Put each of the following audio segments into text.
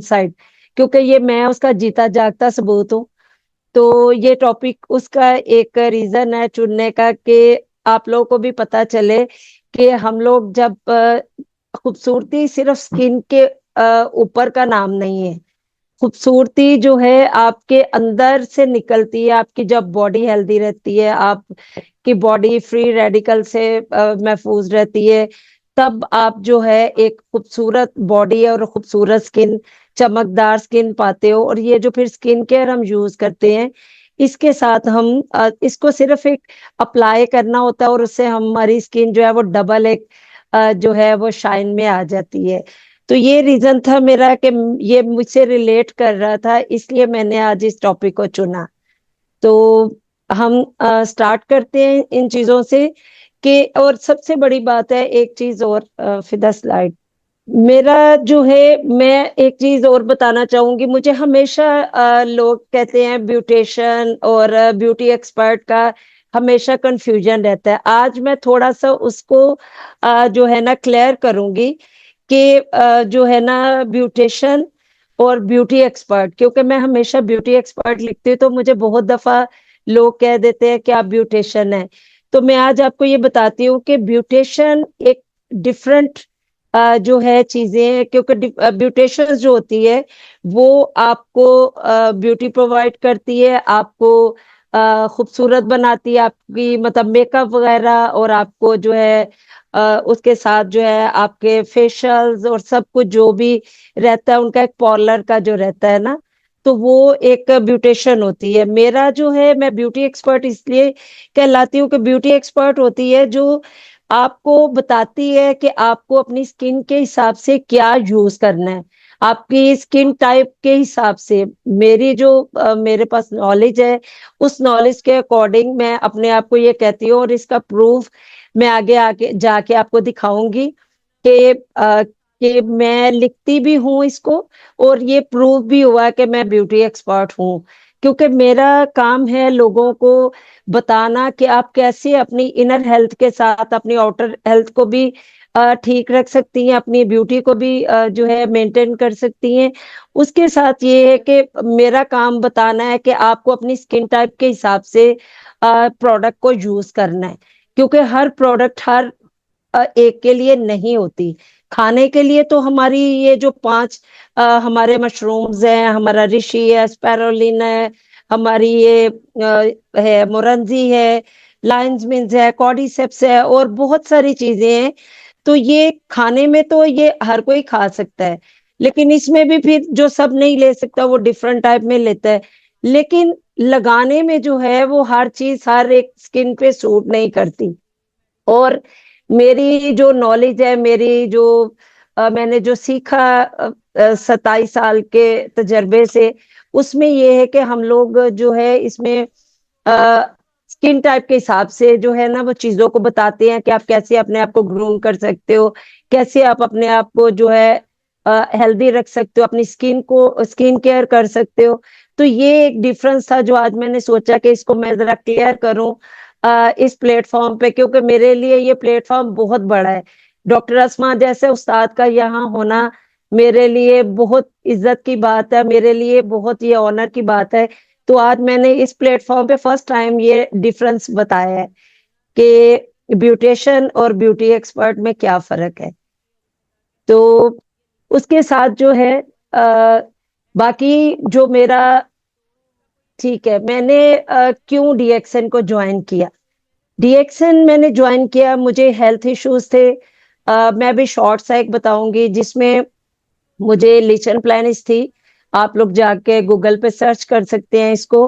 Side क्योंकि ये मैं उसका जीता जागता सबूत हूँ। तो ये टॉपिक उसका एक रीजन है चुनने का कि आप लोगों को भी पता चले कि हम लोग जब खूबसूरती सिर्फ स्किन के ऊपर का नाम नहीं है, खूबसूरती जो है आपके अंदर से निकलती है। आपकी जब बॉडी हेल्दी रहती है, आपकी बॉडी फ्री रेडिकल से महफूज रहती है, तब आप जो है एक खूबसूरत बॉडी और खूबसूरत स्किन, चमकदार स्किन पाते हो। और ये जो फिर स्किन केयर हम यूज करते हैं, इसके साथ हम इसको सिर्फ एक अप्लाई करना होता है और उससे हमारी स्किन जो है वो डबल एक जो है वो शाइन में आ जाती है। तो ये रीजन था मेरा कि ये मुझसे रिलेट कर रहा था, इसलिए मैंने आज इस टॉपिक को चुना। तो हम स्टार्ट करते हैं इन चीजों से कि, और सबसे बड़ी बात है एक चीज और, फिदा स्लाइड मेरा जो है, मैं एक चीज और बताना चाहूंगी। मुझे हमेशा लोग कहते हैं ब्यूटिशियन और ब्यूटी एक्सपर्ट का हमेशा कंफ्यूजन रहता है। आज मैं थोड़ा सा उसको जो है ना क्लियर करूंगी कि जो है ना ब्यूटिशियन और ब्यूटी एक्सपर्ट, क्योंकि मैं हमेशा ब्यूटी एक्सपर्ट लिखती हूँ तो मुझे बहुत दफा लोग कह देते हैं कि आप ब्यूटिशियन हैं। तो मैं आज आपको ये बताती हूँ कि ब्यूटिशियन एक डिफरेंट जो है चीजें, क्योंकि ब्यूटिशियन जो होती है वो आपको ब्यूटी प्रोवाइड करती है, आपको खूबसूरत बनाती है, आपकी मतलब मेकअप वगैरह, और आपको जो है उसके साथ जो है आपके फेशियल्स और सब कुछ जो भी रहता है, उनका एक पार्लर का जो रहता है ना, तो वो एक ब्यूटिशियन होती है। मेरा जो है, मैं ब्यूटी एक्सपर्ट इसलिए कहलाती हूँ कि ब्यूटी एक्सपर्ट होती है जो आपको बताती है कि आपको अपनी स्किन के हिसाब से क्या यूज करना है, आपकी स्किन टाइप के हिसाब से। मेरी जो मेरे पास नॉलेज है, उस नॉलेज के अकॉर्डिंग मैं अपने आप को ये कहती हूँ, और इसका प्रूफ मैं आगे आगे जाके आपको दिखाऊंगी कि कि मैं लिखती भी हूँ इसको, और ये प्रूफ भी हुआ कि मैं ब्यूटी एक्सपर्ट हूँ। क्योंकि मेरा काम है लोगों को बताना कि आप कैसे अपनी इनर हेल्थ के साथ अपनी आउटर हेल्थ को भी ठीक रख सकती हैं, अपनी ब्यूटी को भी जो है मेंटेन कर सकती हैं। उसके साथ ये है कि मेरा काम बताना है कि आपको अपनी स्किन टाइप के हिसाब से प्रोडक्ट को यूज करना है, क्योंकि हर प्रोडक्ट हर एक के लिए नहीं होती। खाने के लिए तो हमारी ये जो पांच हमारे मशरूम्स हैं, हमारा ऋषि है, स्पैरोलिना है, हमारी ये है मोरंजी है, लायंस मिन्स है, कॉर्डिसेप्स है, और बहुत सारी चीजें हैं। तो ये खाने में तो ये हर कोई खा सकता है, लेकिन इसमें भी फिर जो सब नहीं ले सकता वो डिफरेंट टाइप में लेता है। लेकिन लगाने में जो है वो हर चीज हर एक स्किन पे सूट नहीं करती। और मेरी जो नॉलेज है, मेरी जो मैंने जो सीखा 27 साल के तजर्बे से, उसमें ये है कि हम लोग जो है इसमें स्किन टाइप के हिसाब से जो है ना वो चीजों को बताते हैं कि आप कैसे अपने आप को ग्रूम कर सकते हो, कैसे आप अपने आप को जो है हेल्दी रख सकते हो, अपनी स्किन को स्किन केयर कर सकते हो। तो ये एक डिफरेंस था जो आज मैंने सोचा कि इसको मैं जरा क्लियर करूं इस प्लेटफॉर्म पे, क्योंकि मेरे लिए ये प्लेटफॉर्म बहुत बड़ा है। डॉक्टर असमा जैसे उस्ताद का यहाँ होना मेरे लिए बहुत इज्जत की बात है, मेरे लिए बहुत ये ऑनर की बात है। तो आज मैंने इस प्लेटफॉर्म पे फर्स्ट टाइम ये डिफरेंस बताया है कि ब्यूटिशियन और ब्यूटी एक्सपर्ट में क्या फर्क है। तो उसके साथ जो है बाकी जो मेरा, ठीक है, मैंने क्यों डीएक्सन को ज्वाइन किया। डीएक्सन मैंने ज्वाइन किया, मुझे हेल्थ इश्यूज थे। मैं भी शॉर्ट सा एक बताऊंगी जिसमें मुझे लीचन प्लानिस थी। आप लोग जाके गूगल पे सर्च कर सकते हैं इसको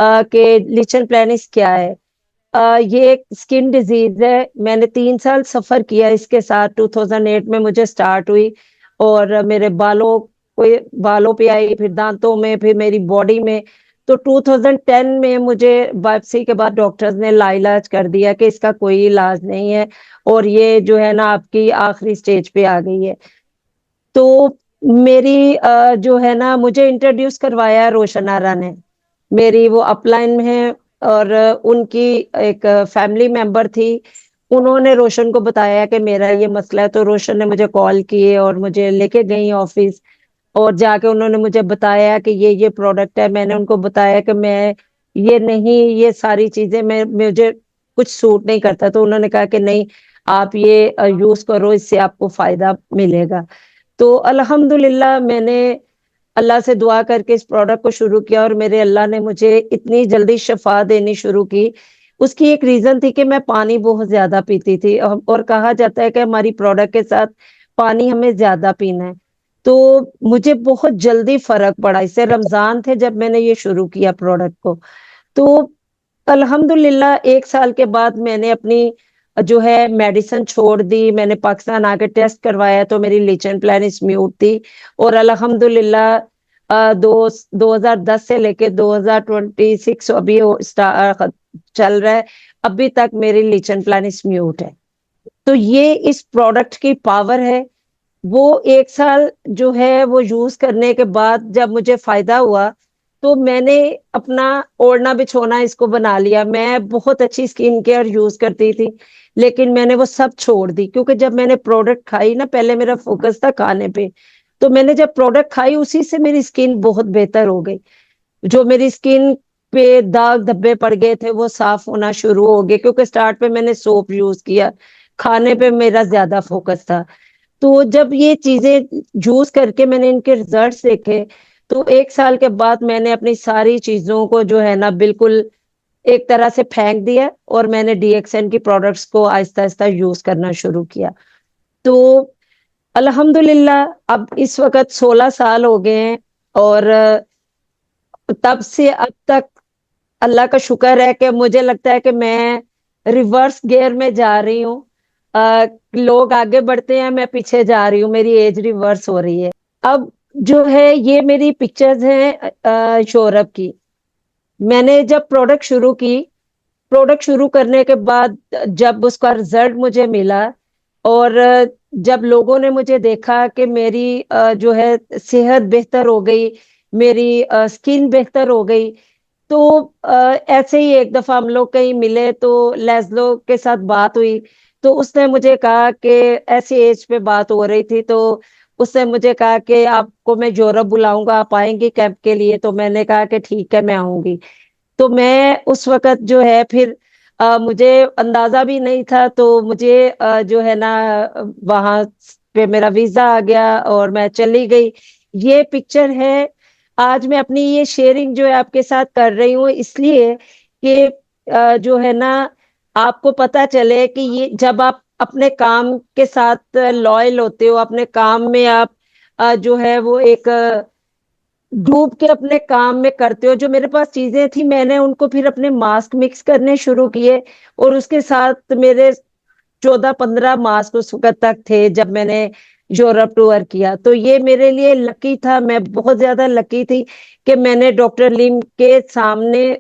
कि लीचन प्लानिस क्या है। ये एक स्किन डिजीज है। मैंने 3 साल सफर किया इसके साथ। 2008 में मुझे स्टार्ट हुई और मेरे बालों पे आई, फिर दांतों में, फिर मेरी बॉडी में। तो 2010 में मुझे बायोप्सी के बाद डॉक्टर्स ने लाइलाज कर दिया कि इसका कोई इलाज नहीं है और ये जो है ना आपकी आखिरी स्टेज पे आ गई है। तो मेरी जो है ना, मुझे इंट्रोड्यूस करवाया रोशन आरा ने। मेरी वो अपलाइन में है और उनकी एक फैमिली मेंबर थी। उन्होंने रोशन को बताया कि मेरा ये मसला है, तो रोशन ने मुझे कॉल किए और मुझे लेके गई ऑफिस। और जाके उन्होंने मुझे बताया कि ये प्रोडक्ट है। मैंने उनको बताया कि मैं ये नहीं, ये सारी चीजें मैं मुझे कुछ सूट नहीं करता। तो उन्होंने कहा कि नहीं, आप ये यूज करो, इससे आपको फायदा मिलेगा। तो अल्हम्दुलिल्लाह मैंने अल्लाह से दुआ करके इस प्रोडक्ट को शुरू किया और मेरे अल्लाह ने मुझे इतनी जल्दी शफा देनी शुरू की। उसकी एक रीजन थी कि मैं पानी बहुत ज्यादा पीती थी, और कहा जाता है कि हमारी प्रोडक्ट के साथ पानी हमें ज्यादा पीना है। तो मुझे बहुत जल्दी फर्क पड़ा इससे। रमजान थे जब मैंने ये शुरू किया प्रोडक्ट को। तो अल्हम्दुलिल्लाह 1 साल के बाद मैंने अपनी जो है मेडिसिन छोड़ दी। मैंने पाकिस्तान आके टेस्ट करवाया तो मेरी लीचन प्लानिस म्यूट थी। और अल्हम्दुलिल्लाह 2010 से लेके 2026 अभी चल रहा है, अभी तक मेरी लीचन प्लानिस म्यूट है। तो ये इस प्रोडक्ट की पावर है। वो 1 साल जो है वो यूज करने के बाद जब मुझे फायदा हुआ तो मैंने अपना ओढ़ना बिछोना इसको बना लिया। मैं बहुत अच्छी स्किन केयर यूज करती थी, लेकिन मैंने वो सब छोड़ दी, क्योंकि जब मैंने प्रोडक्ट खाई ना, पहले मेरा फोकस था खाने पे, तो मैंने जब प्रोडक्ट खाई उसी से मेरी स्किन बहुत बेहतर हो गई। जो मेरी स्किन पे दाग धब्बे पड़ गए थे वो साफ होना शुरू हो गए, क्योंकि स्टार्ट पे मैंने सोप यूज किया, खाने पे मेरा ज्यादा फोकस था। तो जब ये चीजें यूज करके मैंने इनके रिजल्ट्स देखे, तो 1 साल के बाद मैंने अपनी सारी चीजों को जो है ना बिल्कुल एक तरह से फेंक दिया, और मैंने डीएक्सएन की प्रोडक्ट्स को आहिस्ता आहिस्ता यूज करना शुरू किया। तो अल्हम्दुलिल्लाह अब इस वक्त 16 साल हो गए हैं, और तब से अब तक अल्लाह का शुक्र है कि मुझे लगता है कि मैं रिवर्स गियर में जा रही हूँ। लोग आगे बढ़ते हैं, मैं पीछे जा रही हूँ, मेरी एज रिवर्स हो रही है। अब जो है ये मेरी पिक्चर्स हैं सौरभ की। मैंने जब प्रोडक्ट शुरू करने के बाद जब उसका रिजल्ट मुझे मिला, और जब लोगों ने मुझे देखा कि मेरी जो है सेहत बेहतर हो गई, मेरी स्किन बेहतर हो गई, तो ऐसे ही एक दफा हम लोग कहीं मिले तो लेस्लो के साथ बात हुई। तो उसने मुझे कहा कि ऐसी एज पे बात हो रही थी, तो उसने मुझे कहा कि आपको मैं यूरोप बुलाऊंगा, आप आएंगी कैंप के लिए? तो मैंने कहा कि ठीक है मैं आऊंगी। तो मैं उस वक्त जो है फिर मुझे अंदाजा भी नहीं था, तो मुझे जो है ना वहां पे मेरा वीजा आ गया और मैं चली गई। ये पिक्चर है। आज मैं अपनी ये शेयरिंग जो है आपके साथ कर रही हूँ इसलिए कि जो है ना आपको पता चले कि ये जब आप अपने काम के साथ लॉयल होते हो, अपने काम में आप जो है वो एक डूब के अपने काम में करते हो। जो मेरे पास चीजें थी मैंने उनको फिर अपने मास्क मिक्स करने शुरू किए, और उसके साथ मेरे 14-15 मास्क उस वक्त तक थे जब मैंने यूरोप टूर किया। तो ये मेरे लिए लकी था, मैं बहुत ज्यादा लकी थी कि मैंने डॉक्टर लिम के सामने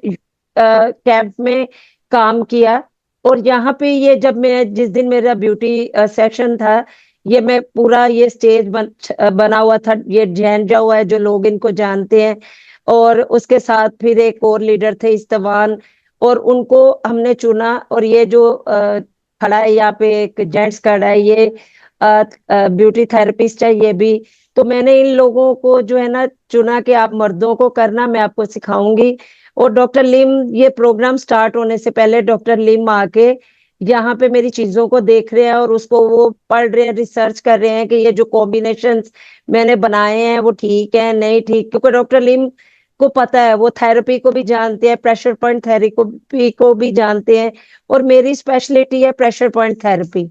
कैंप में काम किया। और यहाँ पे ये जब मैं जिस दिन मेरा ब्यूटी सेशन था, ये मैं पूरा ये स्टेज बना हुआ था, ये झंझा हुआ है जो लोग इनको जानते हैं। और उसके साथ फिर एक और लीडर थे इस्तवान, और उनको हमने चुना। और ये जो खड़ा है यहाँ पे एक जेंट्स खड़ा है, ये ब्यूटी थेरेपिस्ट है ये भी। तो मैंने इन लोगों को जो है ना चुना कि आप मर्दों को करना, मैं आपको सिखाऊंगी। और डॉक्टर लिम, ये प्रोग्राम स्टार्ट होने से पहले डॉक्टर लिम आके यहाँ पे मेरी चीजों को देख रहे हैं, और उसको वो पढ़ रहे हैं, रिसर्च कर रहे हैं कि ये जो कॉम्बिनेशन मैंने बनाए हैं वो ठीक है नहीं ठीक। क्योंकि डॉक्टर लिम को पता है, वो थेरेपी को भी जानते हैं, प्रेशर पॉइंट थेरेपी को भी जानते हैं, और मेरी स्पेशलिटी है प्रेशर पॉइंट थेरेपी।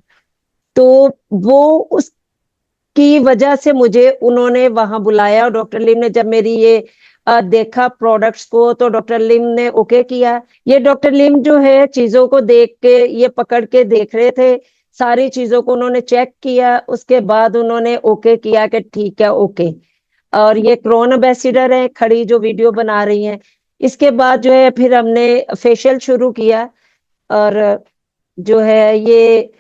तो वो उसकी वजह से मुझे उन्होंने वहां बुलाया, और डॉक्टर लिम ने जब मेरी ये देखा प्रोडक्ट्स को, तो डॉक्टर लिम ने ओके किया। ये डॉक्टर लिम जो है चीजों को देख के, ये पकड़ के देख रहे थे, सारी चीजों को उन्होंने चेक किया, उसके बाद उन्होंने ओके किया कि ठीक है ओके। और ये क्रोन एम्बेसिडर है खड़ी जो वीडियो बना रही हैं। इसके बाद जो है फिर हमने फेशियल शुरू किया, और जो है ये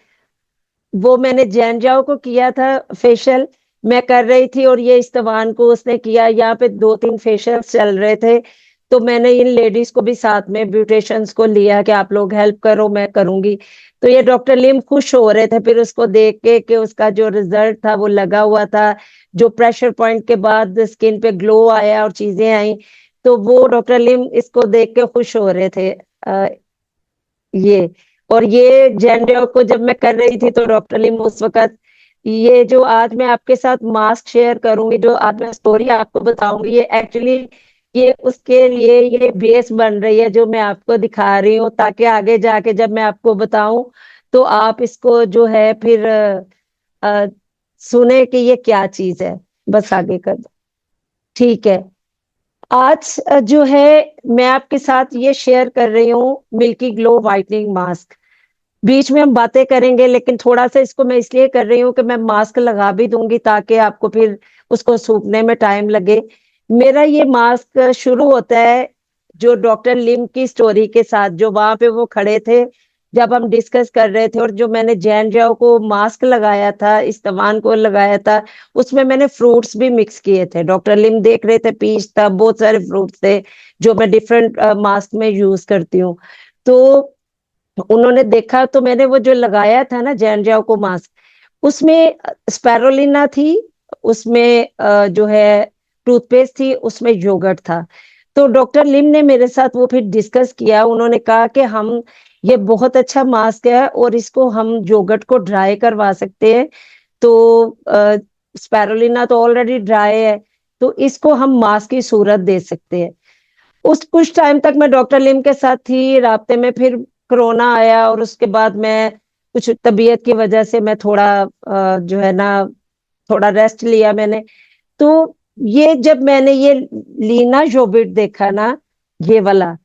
वो मैंने जैन जाओ को किया था फेशियल, मैं कर रही थी, और ये इस्तवान को उसने किया। यहाँ पे 2-3 फेशियल चल रहे थे, तो मैंने इन लेडीज को भी साथ में ब्यूटिशियंस को लिया कि आप लोग हेल्प करो मैं करूंगी। तो ये डॉक्टर लिम खुश हो रहे थे फिर उसको देख के कि उसका जो रिजल्ट था वो लगा हुआ था, जो प्रेशर पॉइंट के बाद स्किन पे ग्लो आया और चीजें आई। तो वो डॉक्टर लिम इसको देख के खुश हो रहे थे। ये और ये जेंडर को जब मैं कर रही थी तो डॉक्टर लिम उस वक्त ये जो आज मैं आपके साथ मास्क शेयर करूंगी, जो आज मैं स्टोरी आपको बताऊंगी, ये एक्चुअली ये उसके लिए ये बेस बन रही है जो मैं आपको दिखा रही हूँ, ताकि आगे जाके जब मैं आपको बताऊं तो आप इसको जो है फिर अ, सुने कि ये क्या चीज है। बस आगे कर दो। ठीक है। आज जो है मैं आपके साथ ये शेयर कर रही हूँ मिल्की ग्लो वाइटनिंग मास्क। बीच में हम बातें करेंगे, लेकिन थोड़ा सा इसको मैं इसलिए कर रही हूँ कि मैं मास्क लगा भी दूंगी ताकि आपको फिर उसको सूखने में टाइम लगे। मेरा ये मास्क शुरू होता है जो डॉक्टर लिम की स्टोरी के साथ, जो वहां पे वो खड़े थे जब हम डिस्कस कर रहे थे, और जो मैंने जैन जाओ को मास्क लगाया था, इस्तेमाल को लगाया था, उसमें मैंने फ्रूट्स भी मिक्स किए थे। डॉक्टर लिम देख रहे थे, पीच था, बहुत सारे फ्रूट्स थे जो मैं डिफरेंट मास्क में यूज करती हूँ। तो उन्होंने देखा, तो मैंने वो जो लगाया था ना जैनजाओ को मास्क, उसमें स्पैरोलिना थी, उसमें जो है टूथपेस्ट थी, उसमें योगर्ट था। तो डॉक्टर लिम ने मेरे साथ वो फिर डिस्कस किया। उन्होंने कहा कि हम ये बहुत अच्छा मास्क है और इसको हम योगर्ट को ड्राई करवा सकते हैं। तो स्पैरोलिना तो ऑलरेडी ड्राई है, तो इसको हम मास्क की सूरत दे सकते हैं। उस कुछ टाइम तक मैं डॉक्टर लिम के साथ थी राब्ते में। फिर कोरोना आया और उसके बाद मैं कुछ तबीयत की वजह से मैं थोड़ा जो है ना थोड़ा रेस्ट लिया मैंने। तो ये जब मैंने ये लीना जोबिट देखा ना, ये वाला,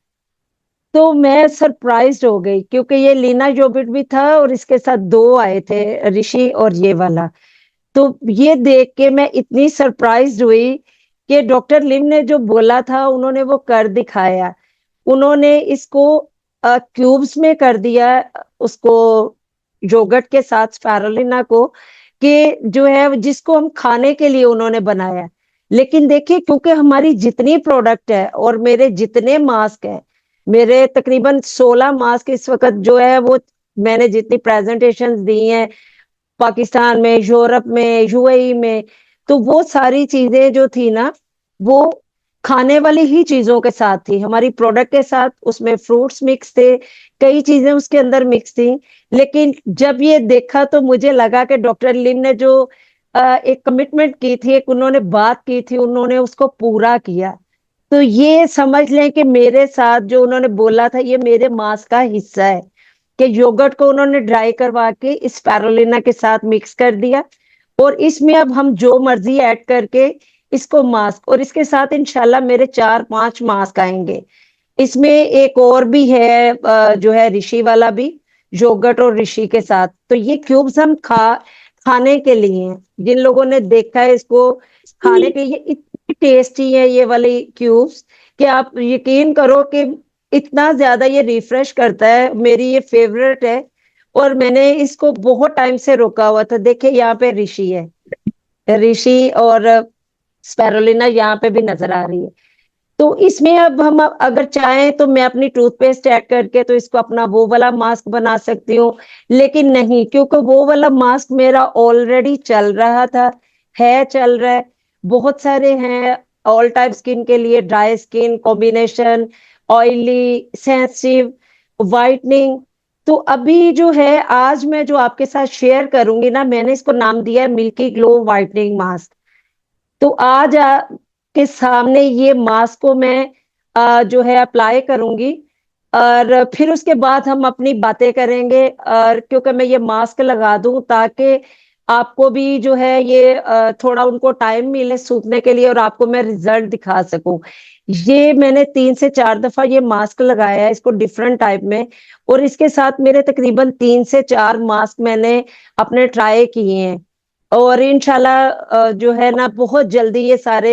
तो मैं सरप्राइज्ड हो गई, क्योंकि ये लीना जोबिट भी था और इसके साथ दो आए थे, ऋषि और ये वाला। तो ये देख के मैं इतनी सरप्राइज्ड हुई कि डॉक्टर लिम ने जो बोला था उन्होंने वो कर दिखाया। उन्होंने इसको क्यूब्स में कर दिया, उसको योगर्ट के साथ स्पैरुलिना को, कि जो है जिसको हम खाने के लिए उन्होंने बनाया। लेकिन देखिए, क्योंकि हमारी जितनी प्रोडक्ट है और मेरे जितने मास्क हैं, मेरे तकरीबन 16 मास्क इस वक्त जो है वो, मैंने जितनी प्रेजेंटेशंस दी हैं पाकिस्तान में, यूरोप में, यूएई में, तो वो सारी चीजें जो थी ना, वो खाने वाली ही चीजों के साथ थी, हमारी प्रोडक्ट के साथ। उसमें फ्रूट्स मिक्स थे, कई चीजें उसके अंदर मिक्स थी। लेकिन जब ये देखा तो मुझे लगा कि डॉक्टर लिम ने जो एक कमिटमेंट की थी, एक उन्होंने बात की थी, उन्होंने उसको पूरा किया। तो ये समझ लें कि मेरे साथ जो उन्होंने बोला था ये मेरे मास का हिस्सा है, कि योगर्ट को उन्होंने ड्राई करवा के इस स्पैरुलिना के साथ मिक्स कर दिया, और इसमें अब हम जो मर्जी ऐड करके इसको मास्क, और इसके साथ इंशाल्लाह मेरे 4-5 मास्क आएंगे। इसमें एक और भी है जो है ऋषि वाला भी, योगर्ट और ऋषि के साथ। तो ये क्यूब्स हम खाने के लिए हैं। जिन लोगों ने देखा है इसको खाने के, ये इतनी टेस्टी है ये वाली क्यूब्स, कि आप यकीन करो कि इतना ज्यादा ये रिफ्रेश करता है, मेरी ये फेवरेट है। और मैंने इसको बहुत टाइम से रोका हुआ था। देखिए यहाँ पे ऋषि है, ऋषि और स्पैरुलिना यहाँ पे भी नजर आ रही है। तो इसमें अब हम अगर चाहें तो मैं अपनी टूथपेस्ट ऐड करके तो इसको अपना वो वाला मास्क बना सकती हूँ। लेकिन नहीं, क्योंकि वो वाला मास्क मेरा ऑलरेडी चल रहा था, है चल रहा है। बहुत सारे हैं ऑल टाइप स्किन के लिए, dry skin combination, oily, sensitive, whitening. तो अभी जो है आज मैं जो आपके साथ शेयर करूंगी ना, मैंने इसको नाम दिया है मिल्की ग्लो वाइटनिंग मास्क। तो आज के सामने ये मास्क को मैं जो है अप्लाई करूंगी, और फिर उसके बाद हम अपनी बातें करेंगे। और क्योंकि मैं ये मास्क लगा दूं ताकि आपको भी जो है ये थोड़ा उनको टाइम मिले सूखने के लिए, और आपको मैं रिजल्ट दिखा सकूं। ये मैंने 3 से 4 दफा ये मास्क लगाया है, इसको डिफरेंट टाइप में। और इसके साथ मेरे तकरीबन 3 से 4 मास्क मैंने अपने ट्राई किए हैं। और इंशाल्लाह जो है ना बहुत जल्दी ये सारे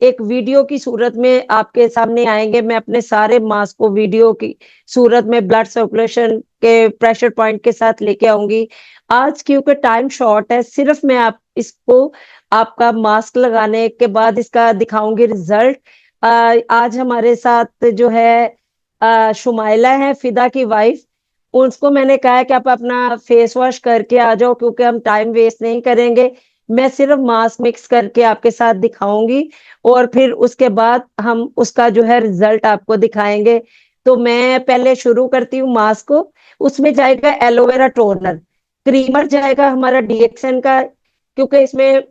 एक वीडियो की सूरत में आपके सामने आएंगे। मैं अपने सारे मास्क को वीडियो की सूरत में ब्लड सर्कुलेशन के प्रेशर पॉइंट के साथ लेके आऊंगी। आज क्योंकि टाइम शॉर्ट है, सिर्फ मैं आप इसको आपका मास्क लगाने के बाद इसका दिखाऊंगी रिजल्ट। आज हमारे साथ जो है शुमाइला है, फिदा की वाइफ। उसको मैंने कहा है कि आप अपना फेस वॉश करके आ जाओ, क्योंकि हम टाइम वेस्ट नहीं करेंगे। मैं सिर्फ मास्क मिक्स करके आपके साथ दिखाऊंगी, और फिर उसके बाद हम उसका जो है रिजल्ट आपको दिखाएंगे। तो मैं पहले शुरू करती हूँ मास्क को। उसमें जाएगा एलोवेरा टोनर, क्रीमर जाएगा हमारा डीएक्सन का, क्योंकि इसमें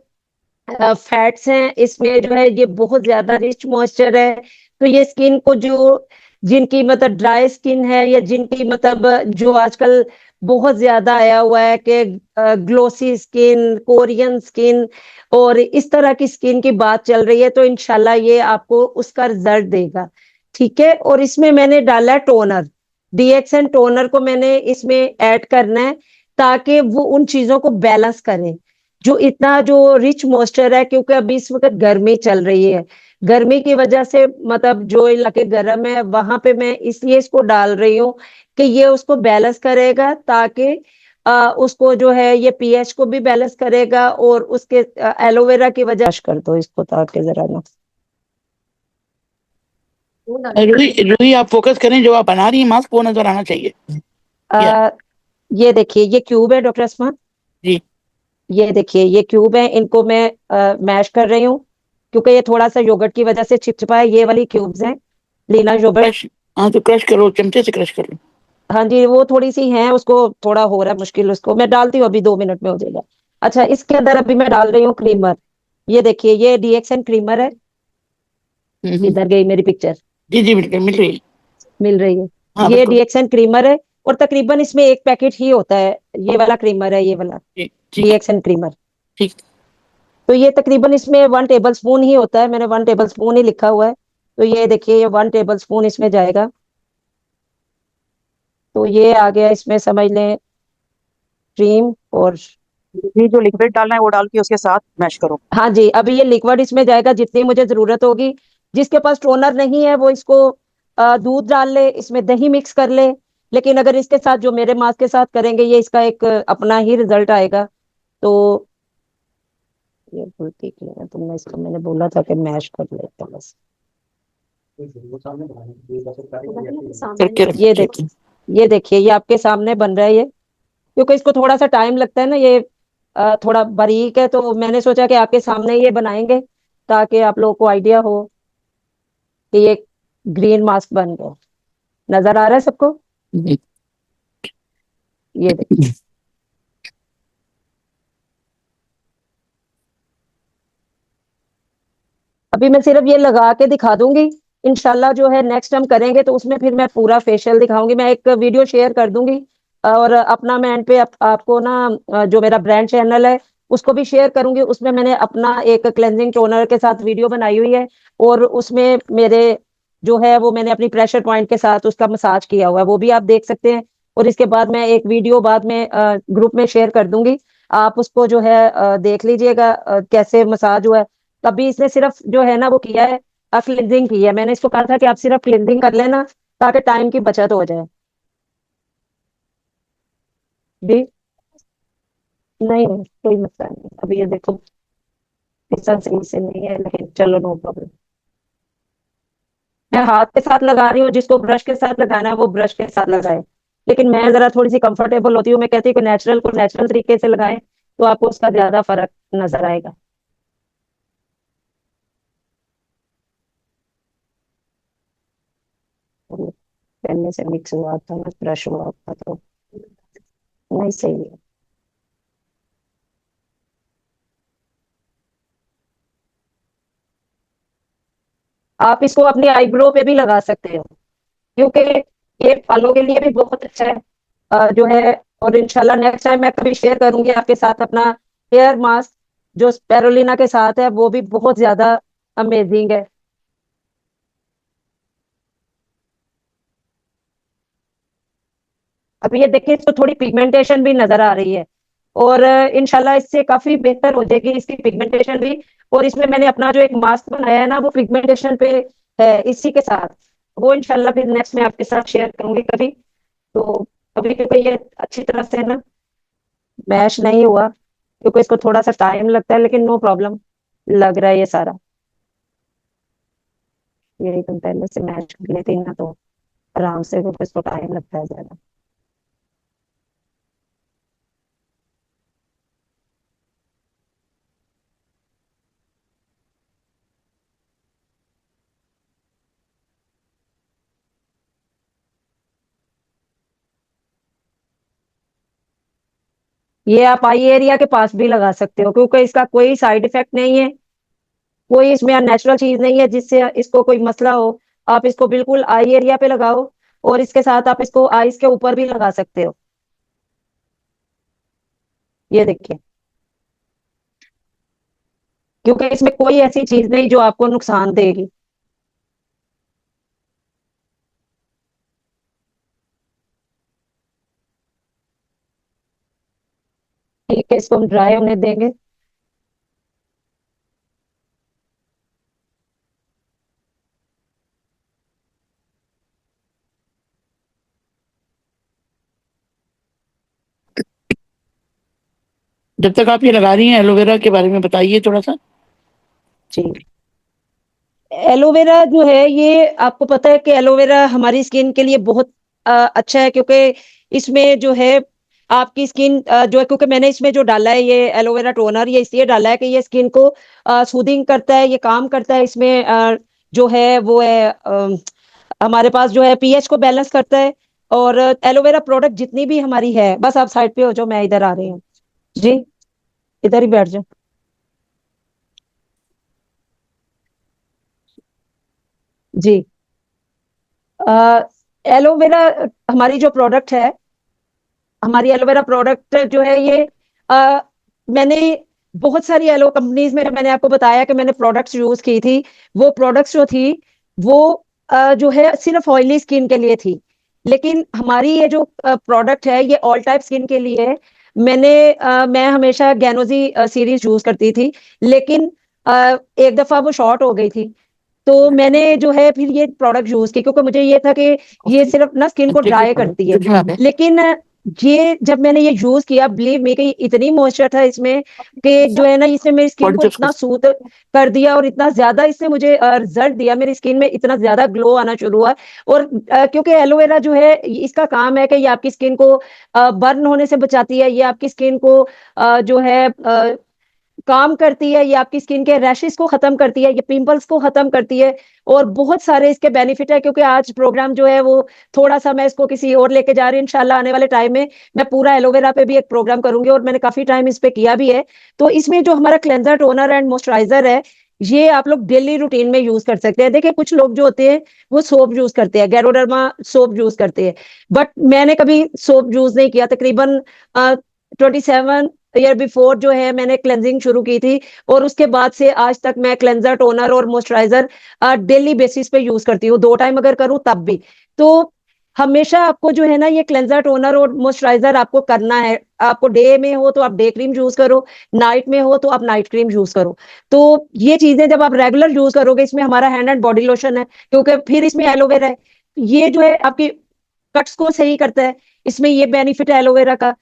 फैट्स हैं, इसमें जो है ये बहुत ज्यादा रिच मॉइस्चर है। तो ये स्किन को जो जिनकी मतलब ड्राई स्किन है, या जिनकी मतलब जो आजकल बहुत ज्यादा आया हुआ है कि ग्लोसी स्किन, कोरियन स्किन, और इस तरह की स्किन की बात चल रही है, तो इंशाल्लाह ये आपको उसका रिजल्ट देगा। ठीक है। और इसमें मैंने डाला है टोनर, डीएक्सन टोनर को मैंने इसमें ऐड करना है, ताकि वो उन चीजों को बैलेंस करे, जो इतना जो रिच मॉइस्चर है। क्योंकि अभी इस वक्त गर्मी चल रही है, गर्मी की वजह से मतलब जो इलाके गर्म है वहां पे मैं इसलिए इसको डाल रही हूँ कि ये उसको बैलेंस करेगा, ताकि उसको जो है ये पीएच को भी बैलेंस करेगा, और उसके एलोवेरा की वजह कर दो इसको, ताकि जरा ना रूही रूही, आप फोकस करें, जो आप बना रही हैं मास्क वो नजर आना चाहिए। या आ, ये देखिए ये क्यूब है डॉक्टर असमा, जी, ये देखिए ये क्यूब है, इनको मैं मैश कर रही हूँ, क्योंकि ये थोड़ा सा योगर्ट की वजह से चिपचिपा है। ये वाली क्यूब्स हैं, लीना योगर्ट। क्रश। हाँ तो क्रश करो, चमचे से क्रश करो। हाँ जी, वो थोड़ी सी हैं, उसको थोड़ा हो रहा है मुश्किल, उसको मैं डालती हूँ, अभी 2 मिनट में हो जाएगा। अच्छा, इसके अंदर अभी मैं डाल रही हूँ क्रीमर। ये देखिए ये डीएक्सन क्रीमर है। हम्म। इधर गई मेरी पिक्चर, जी जी, बिल्कुल मिल रही है। मिल रही है। हाँ ये बिल्कुल। डीएक्सन क्रीमर है, और तकरीबन इसमें एक पैकेट ही होता है। ये वाला क्रीमर है, ये वाला जी, ठीक है। डीएक्सन क्रीमर। ठीक। तो ये तकरीबन इसमें 1 टेबल स्पून ही होता है, मैंने 1 टेबल स्पून ही लिखा हुआ है। तो ये देखिए ये 1 टेबल स्पून इसमें जाएगा। तो ये आ गया इसमें, समझ लें, क्रीम। और ये जो लिक्विड डालना है वो डाल के उसके साथ मैश करो। हाँ जी, अभी ये लिक्विड इसमें जाएगा जितनी मुझे जरूरत होगी। जिसके पास टोनर नहीं है वो इसको दूध डाल ले, इसमें दही मिक्स कर ले। लेकिन अगर इसके साथ जो मेरे मास्क के साथ करेंगे, ये इसका एक अपना ही रिजल्ट आएगा। तो ये भूल ठीक है, तुमने इसको मैंने बोला था कि मैश कर लेते हैं बस। करके ये रखिए। देखिए, ये देखिए ये आपके सामने बन रहा है ये। क्योंकि इसको थोड़ा सा टाइम लगता है ना, ये थोड़ा बारीक है, तो मैंने सोचा कि आपके सामने ये बनाएंगे, ताकि आप लोगों को आइडिया हो कि ये ग्रीन मास्क बन गया। नजर आ रहा है सबको? जी। ये देखिए, अभी मैं सिर्फ ये लगा के दिखा दूंगी। इंशाल्लाह जो है नेक्स्ट टाइम करेंगे तो उसमें फिर मैं पूरा फेशियल दिखाऊंगी। मैं एक वीडियो शेयर कर दूंगी, और अपना मैं एंड पे आपको ना जो मेरा ब्रांड चैनल है उसको भी शेयर करूंगी। उसमें मैंने अपना एक क्लेंजिंग टोनर के साथ वीडियो बनाई हुई है, और उसमें मेरे जो है वो मैंने अपनी प्रेशर पॉइंट के साथ उसका मसाज किया हुआ है, वो भी आप देख सकते हैं। और इसके बाद मैं एक वीडियो बाद में ग्रुप में शेयर कर दूंगी, आप उसको जो है देख लीजिएगा कैसे मसाज हुआ है। तभी इसने सिर्फ जो है ना वो किया है, क्लिनजिंग की है। मैंने इसको कहा था कि आप सिर्फ क्लिनजिंग कर लेना, ताकि टाइम की बचत हो जाए। जी, नहीं नहीं, कोई मसला नहीं। अभी ये देखो पिक्चर सही से नहीं है, लेकिन चलो नो प्रॉब्लम। मैं हाथ के साथ लगा रही हूँ, जिसको ब्रश के साथ लगाना है वो ब्रश के साथ लगाए। लेकिन मैं जरा थोड़ी सी कंफर्टेबल होती हूँ, मैं कहती हूँ कि नेचुरल को नेचुरल तरीके से लगाएं, तो आपको उसका ज्यादा फर्क नजर आएगा। पहले से मिक्स हुआ था ना, ब्रश हुआ था तो नहीं सही है। आप इसको अपनी आईब्रो पे भी लगा सकते हो, क्योंकि ये बालों के लिए भी बहुत अच्छा है जो है। और इंशाल्लाह नेक्स्ट टाइम मैं कभी शेयर करूंगी आपके साथ अपना हेयर मास्क, जो स्पेरुलिना के साथ है, वो भी बहुत ज्यादा अमेजिंग है। अब ये देखिए, इसको थोड़ी पिगमेंटेशन भी नजर आ रही है, और इंशाल्लाह इससे काफी बेहतर हो जाएगी इसकी पिगमेंटेशन भी। और इसमें मैंने अपना जो एक मास्क बनाया है ना, वो पिगमेंटेशन पे है इसी के साथ। वो इंशाल्लाह फिर नेक्स्ट में आपके साथ शेयर करूंगी कभी। तो अभी क्योंकि ये अच्छी तरह से ना मैश नहीं हुआ, क्योंकि इसको थोड़ा सा टाइम लगता है, लेकिन नो प्रॉब्लम, लग रहा है ये सारा। ये तुम पहले से मैश कर लेती ना तो आराम से, क्योंकि इसको टाइम लगता है ज्यादा। ये आप आई एरिया के पास भी लगा सकते हो, क्योंकि इसका कोई साइड इफेक्ट नहीं है, कोई इसमें अननेचुरल चीज नहीं है जिससे इसको कोई मसला हो। आप इसको बिल्कुल आई एरिया पे लगाओ, और इसके साथ आप इसको आईज के ऊपर भी लगा सकते हो। ये देखिए, क्योंकि इसमें कोई ऐसी चीज नहीं जो आपको नुकसान देगी। ठीक है, इसको हम ड्राई होने देंगे। जब तक आप ये लगा रही हैं, एलोवेरा के बारे में बताइए थोड़ा सा। जी, एलोवेरा जो है, ये आपको पता है कि एलोवेरा हमारी स्किन के लिए बहुत अच्छा है, क्योंकि इसमें जो है आपकी स्किन जो है, क्योंकि मैंने इसमें जो डाला है ये एलोवेरा टोनर, ये इसलिए डाला है कि ये स्किन को सूदिंग करता है, ये काम करता है। इसमें जो है वो है हमारे पास जो है पीएच को बैलेंस करता है। और एलोवेरा प्रोडक्ट जितनी भी हमारी है, बस आप साइड पे हो जाओ, मैं इधर आ रही हूँ। जी, इधर ही बैठ जाओ। जी, एलोवेरा हमारी जो प्रोडक्ट है, हमारी एलोवेरा प्रोडक्ट जो है ये मैंने बहुत सारी एलो कंपनीज में, मैंने आपको बताया कि मैंने प्रोडक्ट्स यूज की थी। वो प्रोडक्ट्स जो थी वो जो है सिर्फ ऑयली स्किन के लिए थी, लेकिन हमारी ये जो प्रोडक्ट है ये ऑल टाइप स्किन के लिए है। मैं हमेशा गैनोजी सीरीज यूज करती थी, लेकिन एक दफा वो शॉर्ट हो गई थी, तो मैंने जो है फिर ये प्रोडक्ट यूज की, क्योंकि मुझे ये था कि ये सिर्फ ना स्किन को ड्राई करती है। लेकिन ये जब मैंने ये यूज किया, बिलीव मी कि इतनी मॉइस्चर था इसमें कि जो है ना, इसने मेरी स्किन को इतना सूट कर दिया और इतना ज्यादा इसने मुझे रिजल्ट दिया, मेरी स्किन में इतना ज्यादा ग्लो आना शुरू हुआ। और क्योंकि एलोवेरा जो है इसका काम है कि ये आपकी स्किन को बर्न होने से बचाती है, ये आपकी स्किन को जो है काम करती है, ये आपकी स्किन के रैशेस को खत्म करती है, ये पिंपल्स को खत्म करती है। और बहुत सारे इसके बेनिफिट है, क्योंकि आज प्रोग्राम जो है वो थोड़ा सा मैं इसको किसी और लेके जा रही हूँ। इंशाल्लाह आने वाले टाइम में मैं पूरा एलोवेरा पे भी एक प्रोग्राम करूंगी, और मैंने काफी टाइम इस पे किया भी है। तो इसमें जो हमारा क्लेंजर, टोनर एंड मॉइस्चराइजर है, ये आप लोग डेली रूटीन में यूज कर सकते हैं। देखिए, कुछ लोग जो होते हैं वो सोप यूज करते हैं, गैरोडर्मा सोप यूज करते हैं, बट मैंने कभी सोप यूज नहीं किया। तकरीबन 27 ईयर बिफोर जो है मैंने क्लेंजिंग शुरू की थी, और उसके बाद से आज तक मैं क्लेंजर, टोनर और मॉइस्चराइजर डेली बेसिस पे यूज करती हूँ, 2 टाइम अगर करूँ तब भी। तो हमेशा आपको जो है ना ये क्लेंजर, टोनर और मॉइस्चराइजर आपको करना है। आपको डे में हो तो आप डे क्रीम यूज करो, नाइट में हो तो आप नाइट क्रीम यूज करो। तो ये चीजें जब आप रेगुलर यूज करोगे, इसमें हमारा हैंड एंड बॉडी लोशन है, क्योंकि फिर इसमें एलोवेरा है, ये जो है आपकी कट्स को सही करता है। इसमें ये बेनिफिट है एलोवेरा का।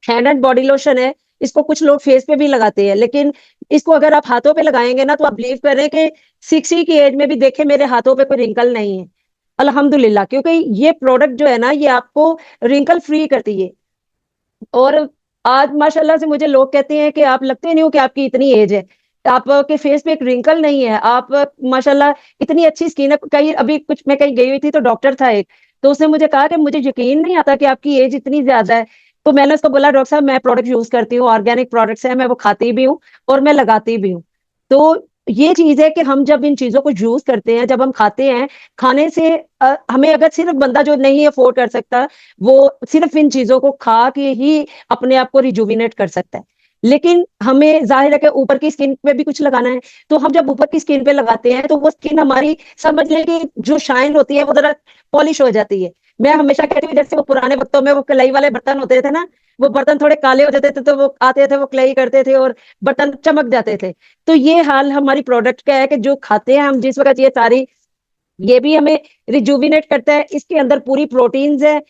हैंड एंड बॉडी लोशन है, इसको कुछ लोग फेस पे भी लगाते हैं, लेकिन इसको अगर आप हाथों पे लगाएंगे ना, तो आप बिलीव करें कि 60 की एज में भी देखे मेरे हाथों पे कोई रिंकल नहीं है, अल्हम्दुलिल्लाह। क्योंकि ये प्रोडक्ट जो है ना, ये आपको रिंकल फ्री करती है। और आज माशाल्लाह से मुझे लोग कहते हैं कि आप लगते नहीं हो कि आपकी इतनी एज है, आपके फेस पे एक रिंकल नहीं है, आप माशाल्लाह इतनी अच्छी स्किन है। कहीं अभी कुछ मैं कहीं गई हुई थी, तो डॉक्टर था एक, तो उसने मुझे कहा कि मुझे यकीन नहीं आता कि आपकी एज इतनी ज्यादा है। तो मैंने उसको बोला, डॉक्टर साहब मैं प्रोडक्ट यूज करती हूँ, ऑर्गेनिक प्रोडक्ट्स है, मैं वो खाती भी हूँ और मैं लगाती भी हूँ। तो ये चीज है कि हम जब इन चीजों को यूज करते हैं, जब हम खाते हैं, खाने से हमें, अगर सिर्फ बंदा जो नहीं अफोर्ड कर सकता, वो सिर्फ इन चीजों को खा के ही अपने आप को रिजुविनेट कर सकता है। लेकिन हमें जाहिर है कि ऊपर की स्किन पे भी कुछ लगाना है, तो हम जब ऊपर की स्किन पे लगाते हैं, तो वो स्किन हमारी, समझ लें कि जो शाइन होती है वो जरा पॉलिश हो जाती है। मैं हमेशा कहती हूँ, जैसे वो पुराने वक्तों में वो कलाई वाले बर्तन होते थे ना, वो बर्तन थोड़े काले हो जाते थे, तो वो आते थे, वो कलाई करते थे और बर्तन चमक जाते थे। तो ये हाल हमारी प्रोडक्ट का है कि जो खाते हैं हम जिस वक्त, ये सारी, ये भी हमें रिजुविनेट करता है, इसके अंदर पूरी प्रोटीन्स है।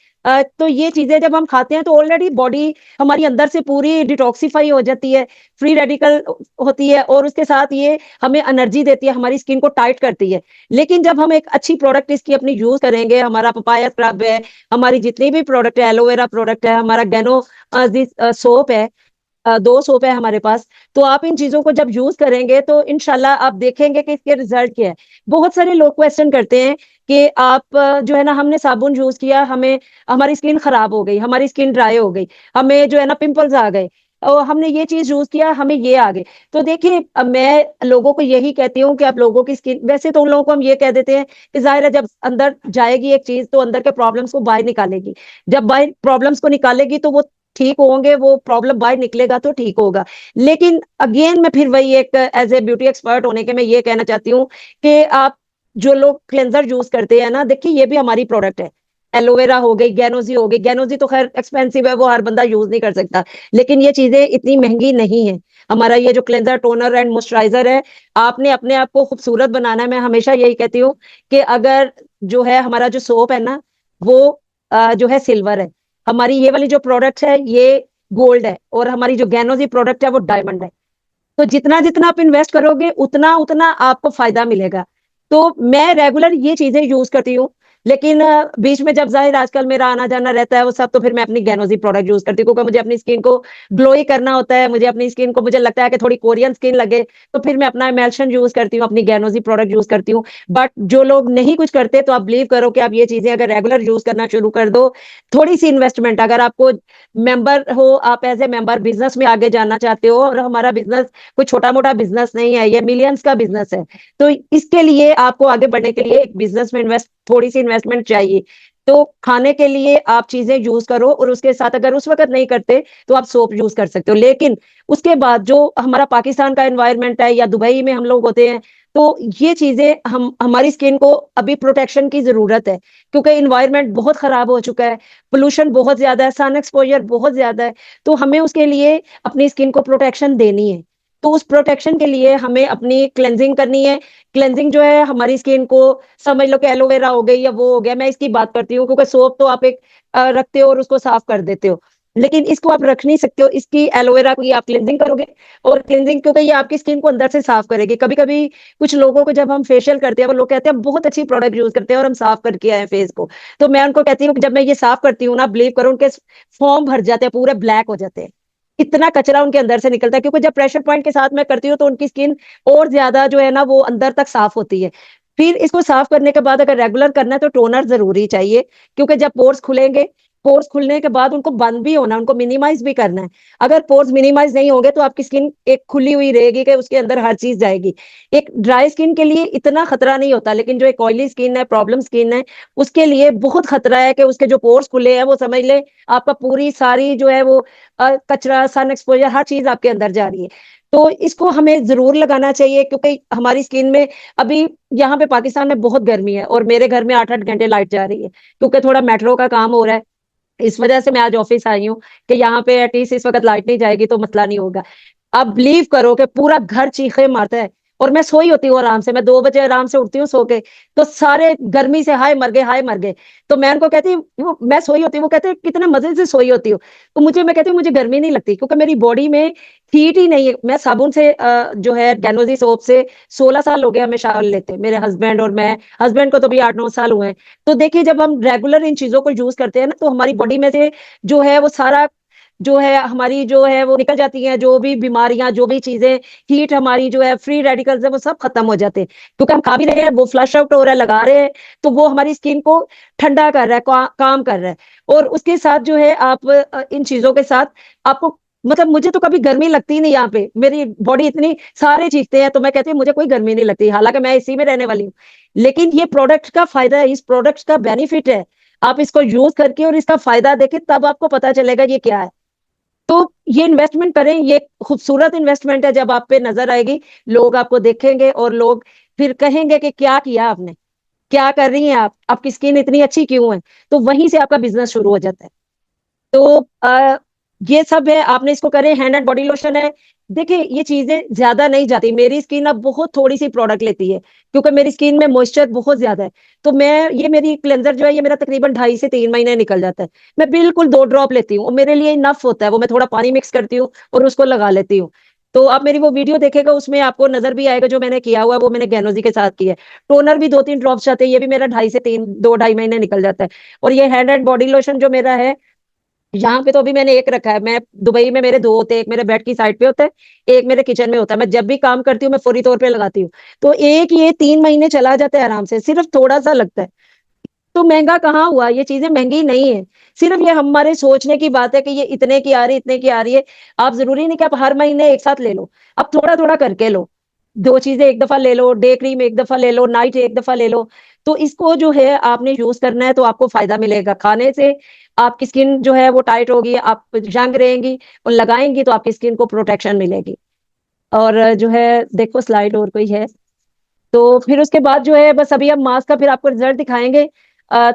तो ये चीजें जब हम खाते हैं, तो ऑलरेडी बॉडी हमारी अंदर से पूरी डिटॉक्सिफाई हो जाती है, फ्री रेडिकल होती है, और उसके साथ ये हमें एनर्जी देती है, हमारी स्किन को टाइट करती है। लेकिन जब हम एक अच्छी प्रोडक्ट इसकी अपनी यूज करेंगे, हमारा पपाया स्क्रब है, हमारी जितनी भी प्रोडक्ट है, एलोवेरा प्रोडक्ट है, हमारा गैनो सोप है, 2 सोप है हमारे पास, तो आप इन चीजों को जब यूज करेंगे, तो इंशाल्लाह आप देखेंगे कि इसके रिजल्ट क्या है। बहुत सारे लोग क्वेश्चन करते हैं कि आप जो है ना, हमने साबुन यूज किया, हमें हमारी स्किन खराब हो गई, हमारी स्किन ड्राई हो गई, हमें जो है ना पिंपल्स आ गए, और हमने ये चीज यूज किया, हमें ये आ गए। तो देखिए, अब मैं लोगों को यही कहती हूँ कि आप लोगों की स्किन, वैसे तो उन लोगों को हम ये कह देते हैं कि जाहिर है जब अंदर जाएगी एक चीज तो अंदर के प्रॉब्लम्स को बाहर निकालेगी, जब बाहर प्रॉब्लम्स को निकालेगी तो वो ठीक होंगे, वो प्रॉब्लम बाहर निकलेगा तो ठीक होगा। लेकिन अगेन मैं फिर वही एक एज ए ब्यूटी एक्सपर्ट होने के मैं ये कहना चाहती हूँ कि आप जो लोग क्लेंजर यूज करते हैं ना, देखिए ये भी हमारी प्रोडक्ट है। एलोवेरा हो गई, गैनोजी हो गई, गैनोजी तो खैर एक्सपेंसिव है, वो हर बंदा यूज नहीं कर सकता, लेकिन ये चीजें इतनी महंगी नहीं है। हमारा ये जो क्लेंजर, टोनर एंड मॉइस्चराइजर है, आपने अपने आप को खूबसूरत बनाना है। मैं हमेशा यही कहती हूँ कि अगर जो है हमारा जो सोप है ना, वो जो है सिल्वर है, हमारी ये वाली जो प्रोडक्ट है ये गोल्ड है, और हमारी जो गैनोजी प्रोडक्ट है वो डायमंड है। तो जितना जितना आप इन्वेस्ट करोगे उतना उतना आपको फायदा मिलेगा। तो मैं रेगुलर ये चीजें यूज करती हूँ, लेकिन बीच में जब जाहिर आजकल मेरा आना जाना रहता है वो सब, तो फिर मैं अपनी गैनोजी प्रोडक्ट यूज करती हूँ, क्योंकि मुझे अपनी स्किन को ग्लोई करना होता है, मुझे अपनी स्किन को, मुझे लगता है कि थोड़ी कोरियन स्किन लगे, तो फिर मैं अपना एमल्शन यूज करती हूँ, अपनी गैनोजी प्रोडक्ट यूज करती हूँ। बट जो लोग नहीं कुछ करते, तो आप बिलीव करो कि आप ये चीजें अगर रेगुलर यूज करना शुरू कर दो, थोड़ी सी इन्वेस्टमेंट, अगर आपको मेंबर हो, आप एज ए मेंबर बिजनेस में आगे जाना चाहते हो, और हमारा बिजनेस कोई छोटा मोटा बिजनेस नहीं है, ये मिलियंस का बिजनेस है, तो इसके लिए आपको आगे बढ़ने के लिए एक बिजनेस में इन्वेस्ट, थोड़ी सी इन्वेस्टमेंट चाहिए। तो खाने के लिए आप चीजें यूज करो, और उसके साथ अगर उस वक्त नहीं करते तो आप सोप यूज कर सकते हो। लेकिन उसके बाद जो हमारा पाकिस्तान का एनवायरनमेंट है, या दुबई में हम लोग होते हैं, तो ये चीजें हम, हमारी स्किन को अभी प्रोटेक्शन की जरूरत है, क्योंकि इन्वायरमेंट बहुत खराब हो चुका है, पोल्यूशन बहुत ज्यादा है, सन एक्सपोजर बहुत ज्यादा है। तो हमें उसके लिए अपनी स्किन को प्रोटेक्शन देनी है। तो उस प्रोटेक्शन के लिए हमें अपनी क्लेंजिंग करनी है। क्लेंजिंग जो है हमारी स्किन को, समझ लो कि एलोवेरा हो गई या वो हो गया, मैं इसकी बात करती हूँ, क्योंकि सोप तो आप एक रखते हो और उसको साफ कर देते हो, लेकिन इसको आप रख नहीं सकते हो, इसकी एलोवेरा की आप क्लेंजिंग करोगे। और क्लेंजिंग, क्योंकि ये आपकी स्किन को अंदर से साफ करेगी। कभी कभी कुछ लोगों को जब हम फेशियल करते हैं, वो लोग कहते हैं बहुत अच्छी प्रोडक्ट यूज करते हैं और हम साफ करके आए फेस को, तो मैं उनको कहती हूँ कि जब मैं ये साफ करती हूँ ना, बिलीव करो उनके फॉर्म भर जाते हैं, पूरे ब्लैक हो जाते हैं, इतना कचरा उनके अंदर से निकलता है, क्योंकि जब प्रेशर पॉइंट के साथ मैं करती हूँ तो उनकी स्किन और ज्यादा जो है ना वो अंदर तक साफ होती है। फिर इसको साफ करने के बाद अगर रेगुलर करना है तो टोनर जरूरी चाहिए, क्योंकि जब पोर्स खुलेंगे, पोर्स खुलने के बाद उनको बंद भी होना है, उनको मिनिमाइज भी करना है। अगर पोर्स मिनिमाइज नहीं होंगे तो आपकी स्किन एक खुली हुई रहेगी कि उसके अंदर हर चीज जाएगी। एक ड्राई स्किन के लिए इतना खतरा नहीं होता, लेकिन जो एक ऑयली स्किन है, प्रॉब्लम स्किन है, उसके लिए बहुत खतरा है कि उसके जो पोर्स खुले हैं, वो समझ ले आपका पूरी सारी जो है वो कचरा, सन एक्सपोजर, हर चीज आपके अंदर जा रही है। तो इसको हमें जरूर लगाना चाहिए, क्योंकि हमारी स्किन में अभी, यहाँ पे पाकिस्तान में बहुत गर्मी है, और मेरे घर में 8-8 घंटे लाइट जा रही है, क्योंकि थोड़ा मेट्रो का काम हो रहा है। इस वजह से मैं आज ऑफिस आई हूँ कि यहाँ पे एटलीस्ट इस वक्त लाइट नहीं जाएगी तो मसला नहीं होगा। आप बिलीव करो कि पूरा घर चीखे मारता है, और मैं सोई होती हूँ आराम से, मैं 2 बजे आराम से उठती हूँ सो के, तो सारे गर्मी से हाय मर गए, हाय मर गए। तो मैं उनको कहती हूँ, वो मैं सोई होती हूँ, वो कहते हैं कितने मजे से सोई होती हूँ। तो मैं कहती हूँ मुझे गर्मी नहीं लगती, क्योंकि मेरी बॉडी में हीट ही नहीं है। मैं साबुन से जो है गैनोजी सोप से 16 साल हो गए हमें शावर लेते, मेरे हस्बैंड और मैं, हस्बैंड को तो भी 8-9 साल हुए हैं। तो देखिए, जब हम रेगुलर इन चीजों को यूज करते हैं ना, तो हमारी बॉडी में से जो है वो सारा जो है हमारी जो है वो निकल जाती हैं, जो भी बीमारियां, जो भी चीजें, हीट हमारी जो है, फ्री रेडिकल्स है, वो सब खत्म हो जाते हैं, क्योंकि हम खा भी रहे हैं, वो फ्लश आउट हो रहा है, लगा रहे हैं, तो वो हमारी स्किन को ठंडा कर रहा है, काम कर रहा है। और उसके साथ जो है आप इन चीजों के साथ आपको, मतलब मुझे तो कभी गर्मी लगती नहीं, यहाँ पे मेरी बॉडी इतनी, सारे चीखते हैं तो मैं कहती हूँ मुझे कोई गर्मी नहीं लगती, हालांकि मैं इसी में रहने वाली हूँ। लेकिन ये प्रोडक्ट का फायदा है, इस प्रोडक्ट का बेनिफिट है, आप इसको यूज करके और इसका फायदा देखें, तब आपको पता चलेगा ये क्या है। तो ये इन्वेस्टमेंट करें, ये खूबसूरत इन्वेस्टमेंट है, जब आप पे नजर आएगी, लोग आपको देखेंगे और लोग फिर कहेंगे कि क्या किया आपने, क्या कर रही हैं आप, आपकी स्किन इतनी अच्छी क्यों है, तो वहीं से आपका बिजनेस शुरू हो जाता है। तो ये सब है, आपने इसको करें। हैंड एंड बॉडी लोशन है, देखिए ये चीजें ज्यादा नहीं जाती, मेरी स्किन अब बहुत थोड़ी सी प्रोडक्ट लेती है, क्योंकि मेरी स्किन में मॉइस्चर बहुत ज्यादा है। तो मैं, ये मेरी क्लेंजर जो है, ये मेरा तकरीबन 2.5 से 3 महीने निकल जाता है। मैं बिल्कुल 2 ड्रॉप लेती हूँ, और मेरे लिए इनफ होता है, वो मैं थोड़ा पानी मिक्स करती हूँ और उसको लगा लेती हूँ। तो आप मेरी वो वीडियो देखेगा, उसमें आपको नजर भी आएगा जो मैंने किया हुआ है, वो मैंने गैनोजी के साथ किया है। टोनर भी 2-3 ड्रॉप्स जाते हैं, ये भी मेरा 2.5 से 3, 2 ढाई महीने निकल जाता है। और ये हैंड एंड बॉडी लोशन जो मेरा है, यहाँ पे तो अभी मैंने एक रखा है। मैं दुबई में मेरे 2 होते हैं, एक मेरे बेड की साइड पे होता है, एक मेरे किचन में होता है। मैं जब भी काम करती हूँ मैं फौरी तौर पे लगाती हूँ। तो एक ये 3 महीने चला जाता है आराम से, सिर्फ थोड़ा सा लगता है। तो महंगा कहाँ हुआ, ये चीजें महंगी नहीं है। सिर्फ ये हमारे सोचने की बात है कि ये इतने की आ रही, इतने की आ रही है। आप जरूरी नहीं कि आप हर महीने एक साथ ले लो, आप थोड़ा थोड़ा करके लो। 2 चीजें एक दफा ले लो, डे क्रीम एक दफा ले लो, नाइट एक दफा ले लो। तो इसको जो है आपने यूज करना है तो आपको फायदा मिलेगा खाने से। आपकी स्किन जो है वो टाइट होगी, आप यंग रहेंगी, और लगाएंगी तो आपकी स्किन को प्रोटेक्शन मिलेगी। और जो है, देखो स्लाइड और कोई है? तो फिर उसके बाद जो है, बस अभी हम मास्क का फिर आपको रिजल्ट दिखाएंगे।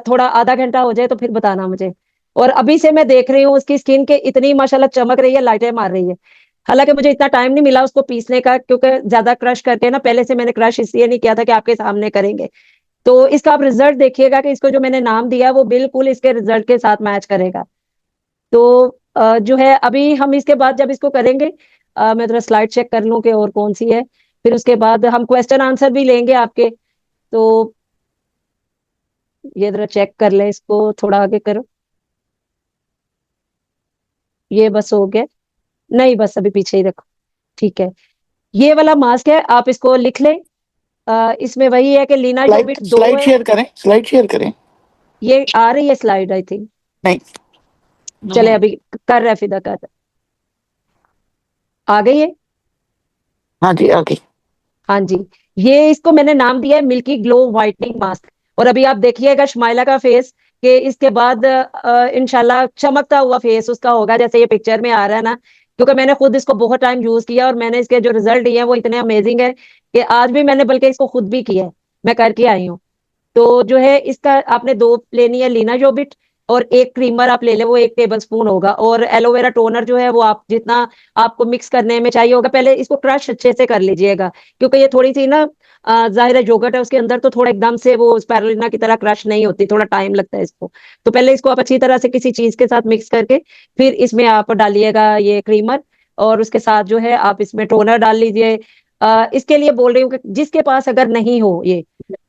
थोड़ा आधा घंटा हो जाए तो फिर बताना मुझे। और अभी से मैं देख रही हूँ उसकी स्किन के इतनी माशाल्लाह चमक रही है, लाइटें मार रही है। हालांकि मुझे इतना टाइम नहीं मिला उसको पीसने का, क्योंकि ज्यादा क्रश करके ना, पहले से मैंने क्रश इसलिए नहीं किया था कि आपके सामने करेंगे। तो इसका आप रिजल्ट देखिएगा कि इसको जो मैंने नाम दिया वो बिल्कुल इसके रिजल्ट के साथ मैच करेगा। तो जो है अभी हम इसके बाद जब इसको करेंगे, मैं थोड़ा स्लाइड चेक कर लूं कि और कौन सी है। फिर उसके बाद हम क्वेश्चन आंसर भी लेंगे आपके। तो ये जरा चेक कर ले, इसको थोड़ा आगे करो। ये बस हो गया? नहीं, बस अभी पीछे ही रखो। ठीक है। ये वाला मास्क है, आप इसको लिख लें। इसमें वही है कि लीना स्लाइड जोविक 2 स्लाइड है। शेयर करें, स्लाइड शेयर करें। ये आ रही है स्लाइड आई थिंक। नहीं। चले अभी कर रहा है, फिदा कर रहा है। आ गई है? हाँ जी, आगे। हाँ जी। ये इसको मैंने नाम दिया है मिल्की ग्लो व्हाइटनिंग मास्क। और अभी आप देखिएगा शमाइला का फेस, कि इसके बाद इंशाल्लाह चमकता हुआ फेस उसका होगा, जैसे ये पिक्चर में आ रहा है ना। क्योंकि मैंने खुद इसको बहुत टाइम यूज किया, और मैंने इसके जो रिजल्ट दिए हैं वो इतने अमेजिंग है कि आज भी मैंने बल्कि इसको खुद भी किया है। मैं करके आई हूँ। तो जो है इसका आपने 2 लेनी है लीना जोबिट, और एक क्रीमर आप ले ले, वो 1 टेबल स्पून होगा। और एलोवेरा टोनर जो है वो आप जितना आपको मिक्स करने में चाहिए होगा, पहले इसको क्रश अच्छे से कर लीजिएगा। क्योंकि ये थोड़ी सी ना जाहिर है योगर्ट है उसके अंदर, तो थोड़ा एकदम से वो स्पारुलिना की तरह क्रश नहीं होती, थोड़ा टाइम लगता है इसको। तो पहले इसको आप अच्छी तरह से किसी चीज के साथ मिक्स करके फिर इसमें आप डालिएगा ये क्रीमर। और उसके साथ जो है आप इसमें टोनर डाल लीजिए। इसके लिए बोल रही हूँ कि जिसके पास अगर नहीं हो ये,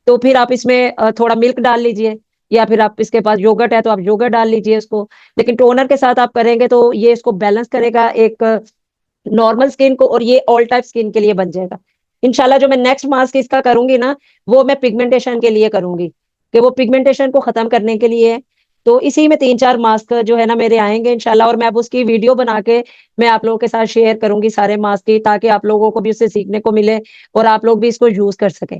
तो फिर आप इसमें थोड़ा मिल्क डाल लीजिए। या फिर आप इसके पास योगर्ट है तो आप योगर्ट डाल लीजिए उसको। लेकिन टोनर के साथ आप करेंगे तो ये इसको बैलेंस करेगा, एक नॉर्मल स्किन को, और ये ऑल टाइप स्किन के लिए बन जाएगा। इंशाल्लाह जो मैं नेक्स्ट मास्क इसका करूंगी ना, वो मैं पिगमेंटेशन के लिए करूंगी, कि वो पिगमेंटेशन को खत्म करने के लिए है। तो इसी में 3-4 मास्क जो है ना मेरे आएंगे इंशाल्लाह, और मैं अब उसकी वीडियो बना के मैं आप लोगों के साथ शेयर करूंगी सारे मास्क की, ताकि आप लोगों को भी उससे सीखने को मिले और आप लोग भी इसको यूज कर सकें।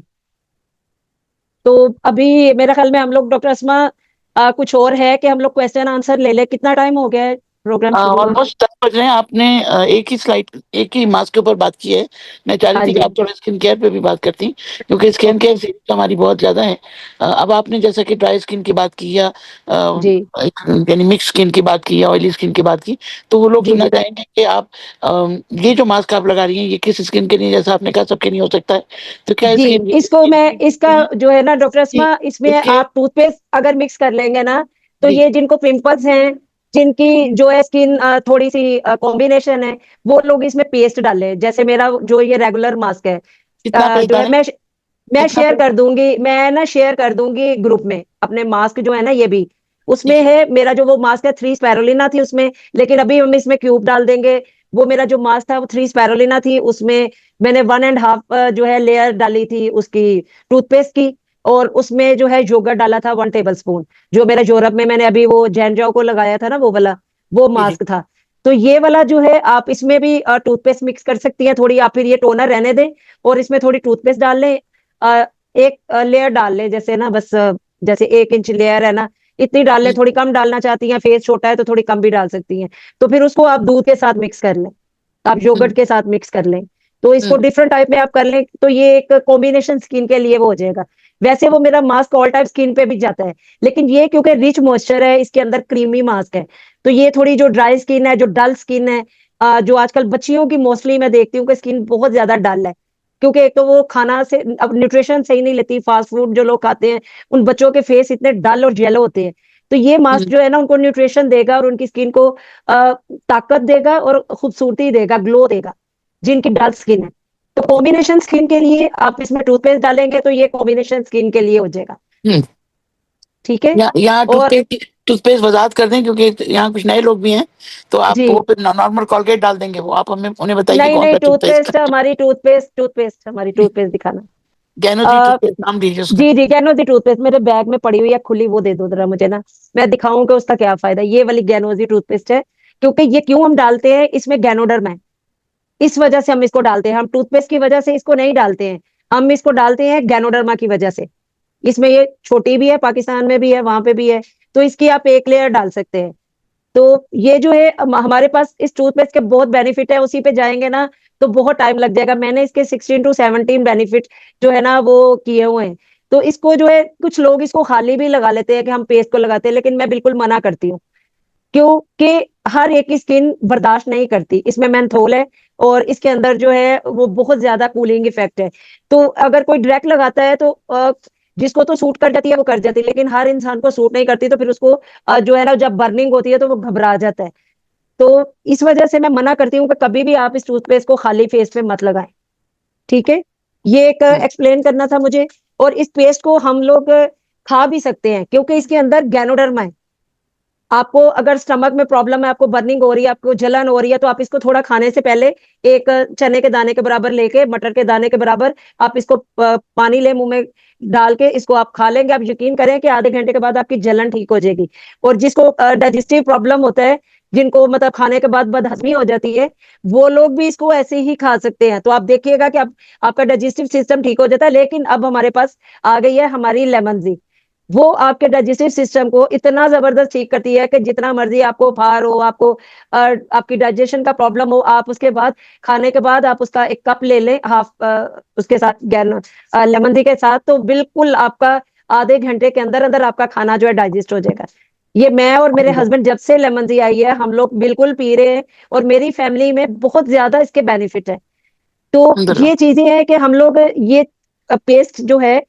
तो अभी मेरे ख्याल में हम लोग, डॉक्टर असमा, कुछ और है कि हम लोग क्वेश्चन आंसर ले ले? कितना टाइम हो गया है प्रोग्राम शुरू हुए? ऑलमोस्ट 10 बज रहे हैं। आपने एक ही स्लाइड, एक ही मास्क के ऊपर बात की है। मैं चाह रही हाँ थी कि जी। आप थोड़ा स्किन केयर पे भी बात करती, क्योंकि स्किन ओके। केयर सीरीज हमारी बहुत ज्यादा है। अब आपने जैसा कि ड्राई स्किन की बात की, या जी यानी मिक्स स्किन की बात की, या ऑयली स्किन की बात की, तो वो लोग जी सुनना जी चाहेंगे कि आप ये जो मास्क आप लगा रही हैं ये किस स्किन के लिए, जैसा आपने कहा सबके नहीं हो सकता है, तो क्या जी। इसकी इसको मैं, इसका जो है ना डॉक्टर इसकी असमा, इसमें इसके आप टूथपेस्ट अगर मिक्स कर लेंगे ना, तो जी ये जिनको पिंपल्स हैं, जिनकी जो है स्किन थोड़ी सी कॉम्बिनेशन है, वो लोग इसमें पेस्ट डालें। जैसे मेरा जो ये रेगुलर मास्क है, कितना पेज जो है डालें? मैं कितना शेयर पेज? कर दूंगी, मैं ना शेयर कर दूंगी ग्रुप में अपने मास्क जो है ना, ये भी उसमें ठीक है। है। मेरा जो वो मास्क है 3 स्पैरुलिना थी उसमें, लेकिन अभी हम इसमें क्यूब डाल देंगे। वो मेरा जो मास्क था वो 3 स्पैरुलिना थी, उसमें मैंने 1.5 जो है लेयर डाली थी उसकी टूथपेस्ट की। और उसमें जो है योगर्ट डाला था 1 टेबल स्पून, जो मेरा यूरोप में मैंने अभी वो जैनजाओ को लगाया था ना, वो वाला वो जी जी। मास्क था। तो ये वाला जो है आप इसमें भी टूथपेस्ट मिक्स कर सकती हैं थोड़ी, या फिर ये टोनर रहने दें और इसमें थोड़ी टूथपेस्ट डाल लें। एक लेयर डाल लें, जैसे ना बस जैसे 1 इंच लेयर है ना, इतनी डाल लें। थोड़ी कम डालना चाहती हैं, फेस छोटा है तो थोड़ी कम भी डाल सकती हैं। तो फिर उसको आप दूध के साथ मिक्स कर लें, आप हम्म, योगर्ट के साथ मिक्स कर लें। तो इसको हम्म, डिफरेंट टाइप में आप कर लें, तो ये एक कॉम्बिनेशन स्किन के लिए वो हो जाएगा। वैसे वो मेरा मास्क ऑल टाइप स्किन पे भी जाता है, लेकिन ये क्योंकि रिच मॉइस्चर है इसके अंदर, क्रीमी मास्क है, तो ये थोड़ी जो ड्राई स्किन है, जो डल स्किन है, जो आजकल बच्चियों की मोस्टली मैं देखती हूँ कि स्किन बहुत ज्यादा डल है, क्योंकि एक तो वो खाना से अब न्यूट्रिशन सही नहीं लेती, फास्ट फूड जो लोग खाते हैं, उन बच्चों के फेस इतने डल और येलो होते हैं। तो ये मास्क हम्म, जो है ना उनको न्यूट्रिशन देगा और उनकी स्किन को ताकत देगा और खूबसूरती देगा, ग्लो देगा, जिनकी डल स्किन है। तो कॉम्बिनेशन स्किन के लिए आप इसमें टूथपेस्ट डालेंगे तो ये कॉम्बिनेशन स्किन के लिए हो जाएगा। हम्म। ठीक है। यहाँ और टूथपेस्ट टूथपेस्ट वजाहत कर दें, क्योंकि यहाँ कुछ नए लोग भी हैं, तो आप जी वो फिर नॉर्मल कोलगेट डाल देंगे, वो आप हमें उन्हें बताइए कि नहीं कौन नहीं, सा टूथपेस्ट। टूथपेस्ट हमारी टूथपेस्ट दिखाना। गैनो दी अ, टूथपेस्ट नाम दीजिए उसका। जी जी, गैनोजी टूथपेस्ट मेरे बैग में पड़ी हुई है खुली, वो दे दो जरा मुझे ना, मैं दिखाऊं कि उसका क्या फायदा है। ये वाली गैनोजी टूथपेस्ट है, क्योंकि ये क्यों हम डालते हैं, इसमें गैनोडर्म है, इस वजह से हम इसको डालते हैं। हम टूथपेस्ट की वजह से इसको नहीं डालते हैं, हम इसको डालते हैं गैनोडर्मा की वजह से। इसमें ये छोटी भी है, पाकिस्तान में भी है, वहां पे भी है, तो इसकी आप एक लेयर डाल सकते हैं। तो ये जो है हमारे पास इस टूथपेस्ट के बहुत बेनिफिट है, उसी पे जाएंगे ना तो बहुत टाइम लग जाएगा। मैंने इसके 16 to 17 बेनिफिट जो है ना वो किए हुए हैं। तो इसको जो है कुछ लोग इसको खाली भी लगा लेते हैं कि हम पेस्ट को लगाते हैं, लेकिन मैं बिल्कुल मना करती हूँ, क्योंकि हर एक की स्किन बर्दाश्त नहीं करती। इसमें मेंथोल है और इसके अंदर जो है वो बहुत ज्यादा कूलिंग इफेक्ट है। तो अगर कोई डायरेक्ट लगाता है तो जिसको तो सूट कर जाती है वो कर जाती है, लेकिन हर इंसान को सूट नहीं करती, तो फिर उसको जो है ना जब बर्निंग होती है तो वो घबरा जाता है। तो इस वजह से मैं मना करती हूँ कि कभी भी आप इस टूथपेस्ट को खाली फेस पे मत लगाएं। ठीक है, ये एक एक्सप्लेन करना था मुझे। और इस पेस्ट को हम लोग खा भी सकते हैं, क्योंकि इसके अंदर गैनोडर्मा है। आपको अगर स्टमक में प्रॉब्लम है, आपको बर्निंग हो रही है, आपको जलन हो रही है, तो आप इसको थोड़ा खाने से पहले एक चने के दाने के बराबर लेके, मटर के दाने के बराबर आप इसको पानी ले मुंह में डाल के इसको आप खा लेंगे, आप यकीन करें कि आधे घंटे के बाद आपकी जलन ठीक हो जाएगी। और जिसको डाइजेस्टिव प्रॉब्लम होता है, जिनको मतलब खाने के बाद बदहजमी हो जाती है, वो लोग भी इसको ऐसे ही खा सकते हैं। तो आप देखिएगा कि आप आपका डाइजेस्टिव सिस्टम ठीक हो जाता है। लेकिन अब हमारे पास आ गई है हमारी लेमन जी, वो आपके डाइजेस्टिव सिस्टम को इतना जबरदस्त ठीक करती है कि जितना मर्जी आपको भार हो, आपको आपकी डाइजेशन का प्रॉब्लम हो, आप उसके बाद खाने के बाद आप उसका एक कप ले लें हाफ उसके साथ लेमन टी के साथ, तो बिल्कुल आपका आधे घंटे के अंदर अंदर आपका खाना जो है डाइजेस्ट हो जाएगा। ये मैं और मेरे हस्बैंड जब से लेमन टी आई है हम लोग बिल्कुल पी रहे हैं, और मेरी फैमिली में बहुत ज्यादा इसके बेनिफिट है। तो अल्हम्दुलिल्लाह। ये चीजें हैं कि हम लोग ये पेस्ट जो है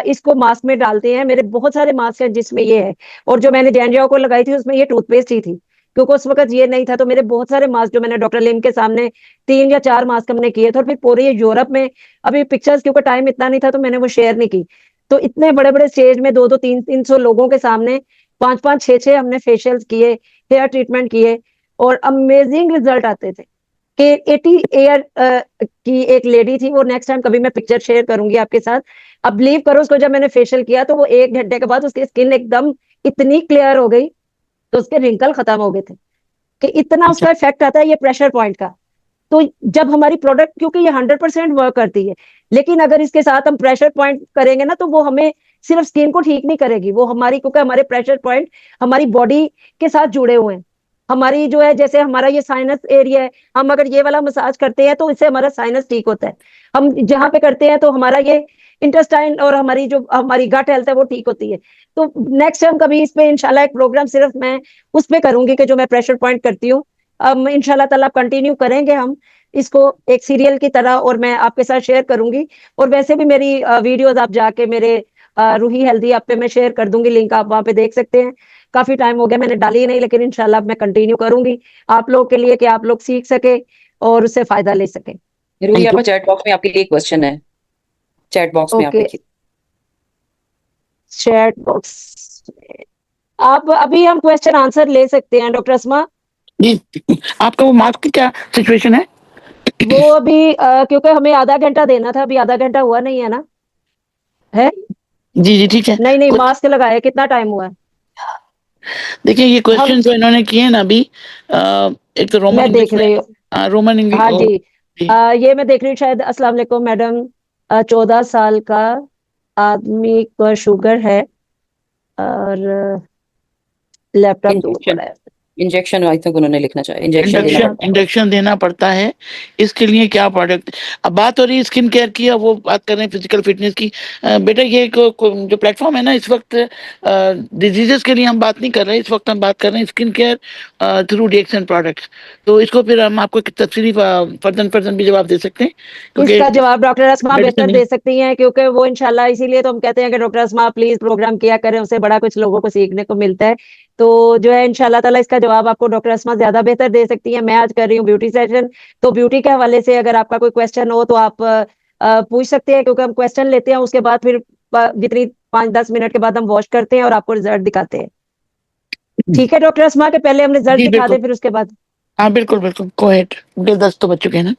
इसको मास्क में डालते हैं। मेरे बहुत सारे मास्क हैं जिसमें ये है, और जो मैंने जैनजाओ को लगाई थी उसमें ये टूथपेस्ट ही थी, क्योंकि उस वक्त ये नहीं था। तो मेरे बहुत सारे मास्क जो मैंने डॉक्टर लिम के सामने 3 या 4 मास्क हमने किए थे, और फिर पूरे यूरोप में अभी पिक्चर्स, क्योंकि टाइम इतना नहीं था तो मैंने वो शेयर नहीं की। तो इतने बड़े बड़े स्टेज में 200-300 लोगों के सामने 5-5 6-6 हमने फेशियल किए, हेयर ट्रीटमेंट किए, और अमेजिंग रिजल्ट आते थे। कि 80 ईयर की एक लेडी थी, वो नेक्स्ट टाइम कभी मैं पिक्चर शेयर करूंगी आपके साथ। अब बिलीव करो, उसको जब मैंने फेशियल किया तो वो 1 घंटे के बाद उसकी स्किन एकदम इतनी क्लियर हो गई, तो उसके रिंकल खत्म हो गए थे। कि इतना अच्छा। उसका इफेक्ट आता है ये प्रेशर पॉइंट का। तो जब हमारी प्रोडक्ट, क्योंकि ये 100% वर्क करती है, लेकिन अगर इसके साथ हम प्रेशर पॉइंट करेंगे ना तो वो हमें सिर्फ स्किन को ठीक नहीं करेगी, वो हमारी, क्योंकि हमारे प्रेशर पॉइंट हमारी बॉडी के साथ जुड़े हुए हैं। हमारी जो है, जैसे हमारा ये साइनस एरिया है, हम अगर ये वाला मसाज करते हैं तो इससे हमारा साइनस ठीक होता है। हम जहाँ पे करते हैं तो हमारा ये इंटेस्टाइन और हमारी जो हमारी गट हेल्थ है वो ठीक होती है। तो नेक्स्ट टाइम कभी इस पे इंशाल्लाह एक प्रोग्राम सिर्फ मैं उस पे करूंगी कि जो मैं प्रेशर पॉइंट करती हूँ। अब इंशाल्लाह ताला कंटिन्यू करेंगे हम इसको एक सीरियल की तरह, और मैं आपके साथ शेयर करूंगी। और वैसे भी मेरी वीडियोस आप जाके मेरे रूही हेल्दी ऐप पे मैं शेयर कर दूंगी, लिंक आप वहां पे देख सकते हैं। काफी टाइम हो गया मैंने डाली ही नहीं, लेकिन इंशाल्लाह मैं कंटिन्यू करूंगी आप लोगों के लिए, कि आप लोग सीख सके और उससे फायदा ले सके। रूही थैंक आपका यू। चैट बॉक्स में आपके लिए एक क्वेश्चन है, चैट बॉक्स में आप ओके, लिखिए। चैट बॉक्स, आप अभी हम क्वेश्चन आंसर ले सकते हैं डॉक्टर असमा। जी, आपका वो मास्क की क्या सिचुएशन है? वो अभी क्योंकि हमें आधा घंटा देना था, अभी आधा घंटा हुआ नहीं है ना, है? जी जी ठीक है। नहीं नहीं, कुछ मास्क लगाए कितना टाइम हुआ है? देखिए, ये हम, क्वेश्चन जो इन्होंने किए हैं ना अभी, एक तो रोमन मैं इंग्लिश देख में, रही हूँ। रोमन हाँ इंग्लिश। जी, जी। ये मैं देख रही हूँ शायद। अस्सलाम वालेकुम मैडम, 14 साल का आदमी को शुगर है और लैपटॉप दूर इंजेक्शन, पड़ा है। इंजेक्शन आई थिंक उन्होंने लिखना चाहिए, इंजेक्शन देना इंडक्शन पड़ता है। इंडक्शन देना पड़ता है। इसके लिए क्या प्रोडक्ट, अब बात हो रही है स्किन केयर की, अब वो बात कर रहे हैं फिजिकल फिटनेस की। बेटा ये जो प्लेटफॉर्म है ना, इस वक्त डिजीजेस के लिए हम बात नहीं कर रहे हैं, इस वक्त हम बात कर रहे हैं स्किन केयर थ्रू डीएक्सन प्रोडक्ट्स। तो इसको फिर हम आपको एक तफसीली फर्दन फर्दन भी जवाब दे सकते हैं, क्योंकि इसका जवाब डॉक्टर असमा बेहतर मेडिसिन। दे सकती हैं, क्योंकि वो इंशाल्लाह, इसीलिए तो हम कहते हैं कि डॉक्टर असमा प्लीज प्रोग्राम किया करें, उससे बड़ा कुछ लोगों को सीखने को मिलता है। तो जो है इंशाल्लाह ताला इसका जवाब आपको डॉक्टर असमा ज्यादा बेहतर दे सकती हैं। मैं आज कर रही हूँ ब्यूटी सेशन, तो ब्यूटी के हवाले से अगर आपका कोई क्वेश्चन हो तो आप पूछ सकते हैं, क्योंकि हम क्वेश्चन लेते हैं, उसके बाद फिर जितनी 5-10 मिनट के बाद हम वॉश करते हैं और आपको रिजल्ट दिखाते हैं। ठीक है डॉक्टर अस्मा के पहले हम रिजल्ट जी, दिखा बिल्कुल। दें फिर उसके बाद। हाँ, बिल्कुल, बिल्कुल। Go ahead. 10 तो बज चुके हैं ना?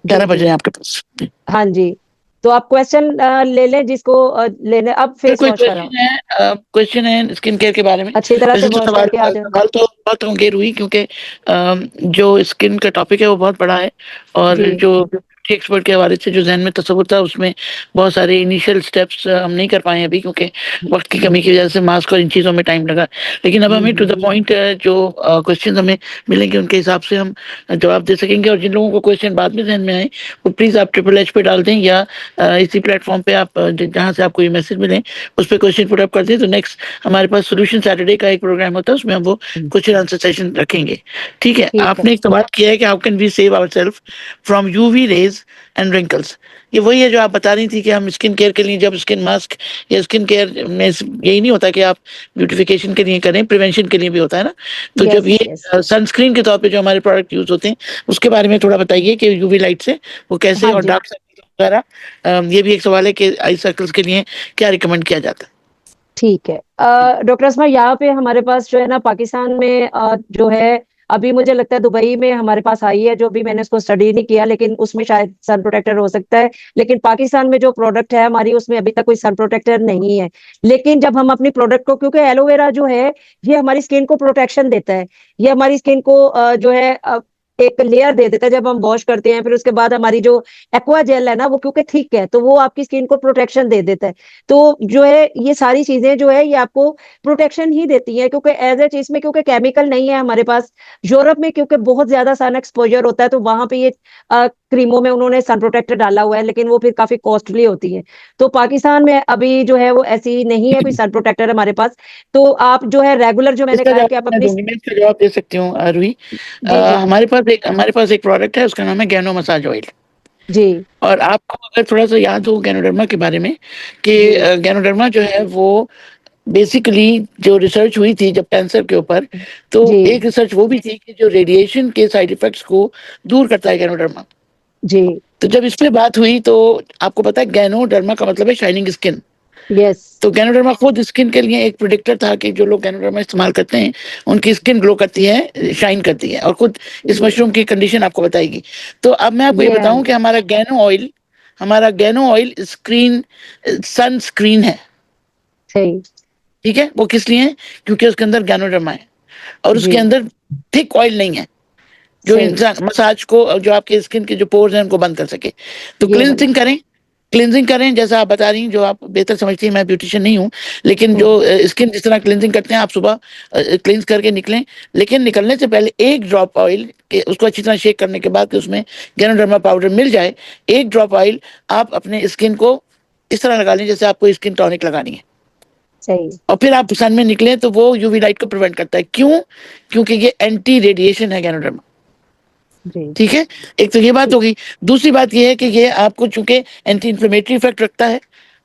11 बज जी रहे हैं आपके पास। हाँ जी, तो आप क्वेश्चन ले लें जिसको लेने। अब अगर फेस कोई वॉश कराओ, क्वेश्चन है स्किन केयर के बारे में। अच्छी तरह से वैसे तो वॉश करके आ जाओ। सवाल तो बहुत होंगे रुई, क्योंकि जो स्किन का टॉपिक है वो बहुत बड़ा है, और जी जो एक्सपर्ट के हवाले से जो जहन में तस्वुर था उसमें बहुत सारे इनिशियल स्टेप्स हम नहीं कर पाए अभी, क्योंकि वक्त की कमी की वजह से मास्क और इन चीज़ों में टाइम लगा। लेकिन अब हमें टू द पॉइंट जो क्वेश्चन हमें मिलेंगे उनके हिसाब से हम जवाब दे सकेंगे। और जिन लोगों को क्वेश्चन बाद में जहन में आए वो प्लीज़ आप ट्रिपल एच पे डाल दें, या इसी प्लेटफॉर्म पे आप जहाँ से आपको ये मैसेज मिले उस पर क्वेश्चन पुट अप कर दें। तो नेक्स्ट हमारे पास सोल्यूशन सैटरडे का एक प्रोग्राम होता है, उसमें हम वो क्वेश्चन आंसर सेशन रखेंगे। ठीक है, ठीक है। आपने एक सवाल किया है कि how can we save our self from UV rays and wrinkles. ये वही है जो आप बता रही थी कि हम स्किन केयर के लिए जब स्किन मास्क या स्किन केयर में यही नहीं होता कि आप ब्यूटिफिकेशन के लिए करें, प्रिवेंशन के लिए भी होता है ना। तो जब यस ये यस। सनस्क्रीन के तौर पे जो हमारे प्रोडक्ट यूज होते हैं उसके बारे में थोड़ा बताइए कि यूवी लाइट से वो कैसे, हाँ और जी डार्क सर्कल वगैरह। ये भी एक सवाल है कि आई सर्कल्स के लिए क्या रिकमेंड किया जाता है। ठीक है। डॉक्टर अस्मा यहाँ पे हमारे पास जो है ना पाकिस्तान में जो है अभी मुझे लगता है दुबई में हमारे पास आई है, जो भी मैंने उसको स्टडी नहीं किया लेकिन उसमें शायद सन प्रोटेक्टर हो सकता है। लेकिन पाकिस्तान में जो प्रोडक्ट है हमारी उसमें अभी तक कोई सन प्रोटेक्टर नहीं है। लेकिन जब हम अपनी प्रोडक्ट को, क्योंकि एलोवेरा जो है ये हमारी स्किन को प्रोटेक्शन देता है, ये हमारी स्किन को जो है एक लेयर दे देता है जब हम वॉश करते हैं। फिर उसके बाद हमारी जो एक्वा जेल है ना वो क्योंकि थिक है तो वो आपकी स्किन को प्रोटेक्शन दे देता है। तो जो है ये सारी चीजें जो है ये आपको प्रोटेक्शन ही देती हैं, क्योंकि एज ए चीज में क्योंकि केमिकल नहीं है हमारे पास। यूरोप में क्योंकि बहुत ज्यादा सन एक्सपोजर होता है तो वहां पे ये क्रीमों में उन्होंने सन प्रोटेक्टर डाला हुआ है, लेकिन वो फिर काफी कॉस्टली होती है। तो पाकिस्तान में अभी जो है वो ऐसी नहीं है कोई सन प्रोटेक्टर हमारे पास। तो आप जो है रेगुलर, जो मैंने इसका कहा जवाब कि आप मैं अपनी। दूंगी, मैं इसका जवाब दे सकती हूँ रुई। जी जी हमारे पास एक प्रोडक्ट है, उसका नाम है गैनो मसाज ऑयल। जी और आपको अगर थोड़ा सा याद हो गैनोडर्मा के बारे में, कि जी गैनोडर्मा जो है वो बेसिकली जो रिसर्च हुई थी जब कैंसर के ऊपर, तो जी एक रिसर्च वो भी थी कि जो रेडिएशन के साइड इफेक्ट्स को दूर करता है गैनोडर्मा। जी। तो जब इस पे बात हुई तो आपको पता है गैनोडर्मा का मतलब है शाइनिंग स्किन। यस तो गैनोडर्मा खुद स्किन के लिए एक प्रिडिक्टर था कि जो लोग गैनोडर्मा इस्तेमाल करते हैं उनकी स्किन ग्लो करती है, शाइन करती है, और खुद इस मशरूम की कंडीशन आपको बताएगी। तो अब मैं आपको ये ये बताऊं कि हमारा गैनो ऑयल स्क्रीन सन स्क्रीन है। सही। ठीक है, वो किस लिए है? क्योंकि उसके अंदर गैनोडर्मा है, और जी उसके अंदर थिक ऑयल नहीं है जो सही। इंसान मसाज को, जो आपके स्किन के जो पोर्स हैं उनको बंद कर सके। तो ये वाला। क्लिनजिंग करें जैसा आप बता रही हैं, जो आप बेहतर समझती हैं। मैं ब्यूटिशियन नहीं हूँ, लेकिन जो हम्म, स्किन जिस तरह क्लिनजिंग करते हैं, आप सुबह क्लिनज करके निकलें। लेकिन निकलने से पहले एक ड्रॉप ऑयल के उसको अच्छी तरह शेक करने के बाद कि उसमें गैनोडर्मा पाउडर मिल जाए, एक ड्रॉप ऑयल आप अपने स्किन को इस तरह लगा लें जैसे आपको स्किन टॉनिक लगानी है, सही। और फिर आप सन में निकलें। तो वो यूवी लाइट को प्रिवेंट करता है। क्यों? क्योंकि ये एंटी रेडिएशन है गैनोडर्मा। जी ठीक है, एक तो ये बात ठीक। होगी। दूसरी बात ये है कि ये आपको चूंकि एंटी इन्फ्लेमेटरी इफेक्ट रखता है,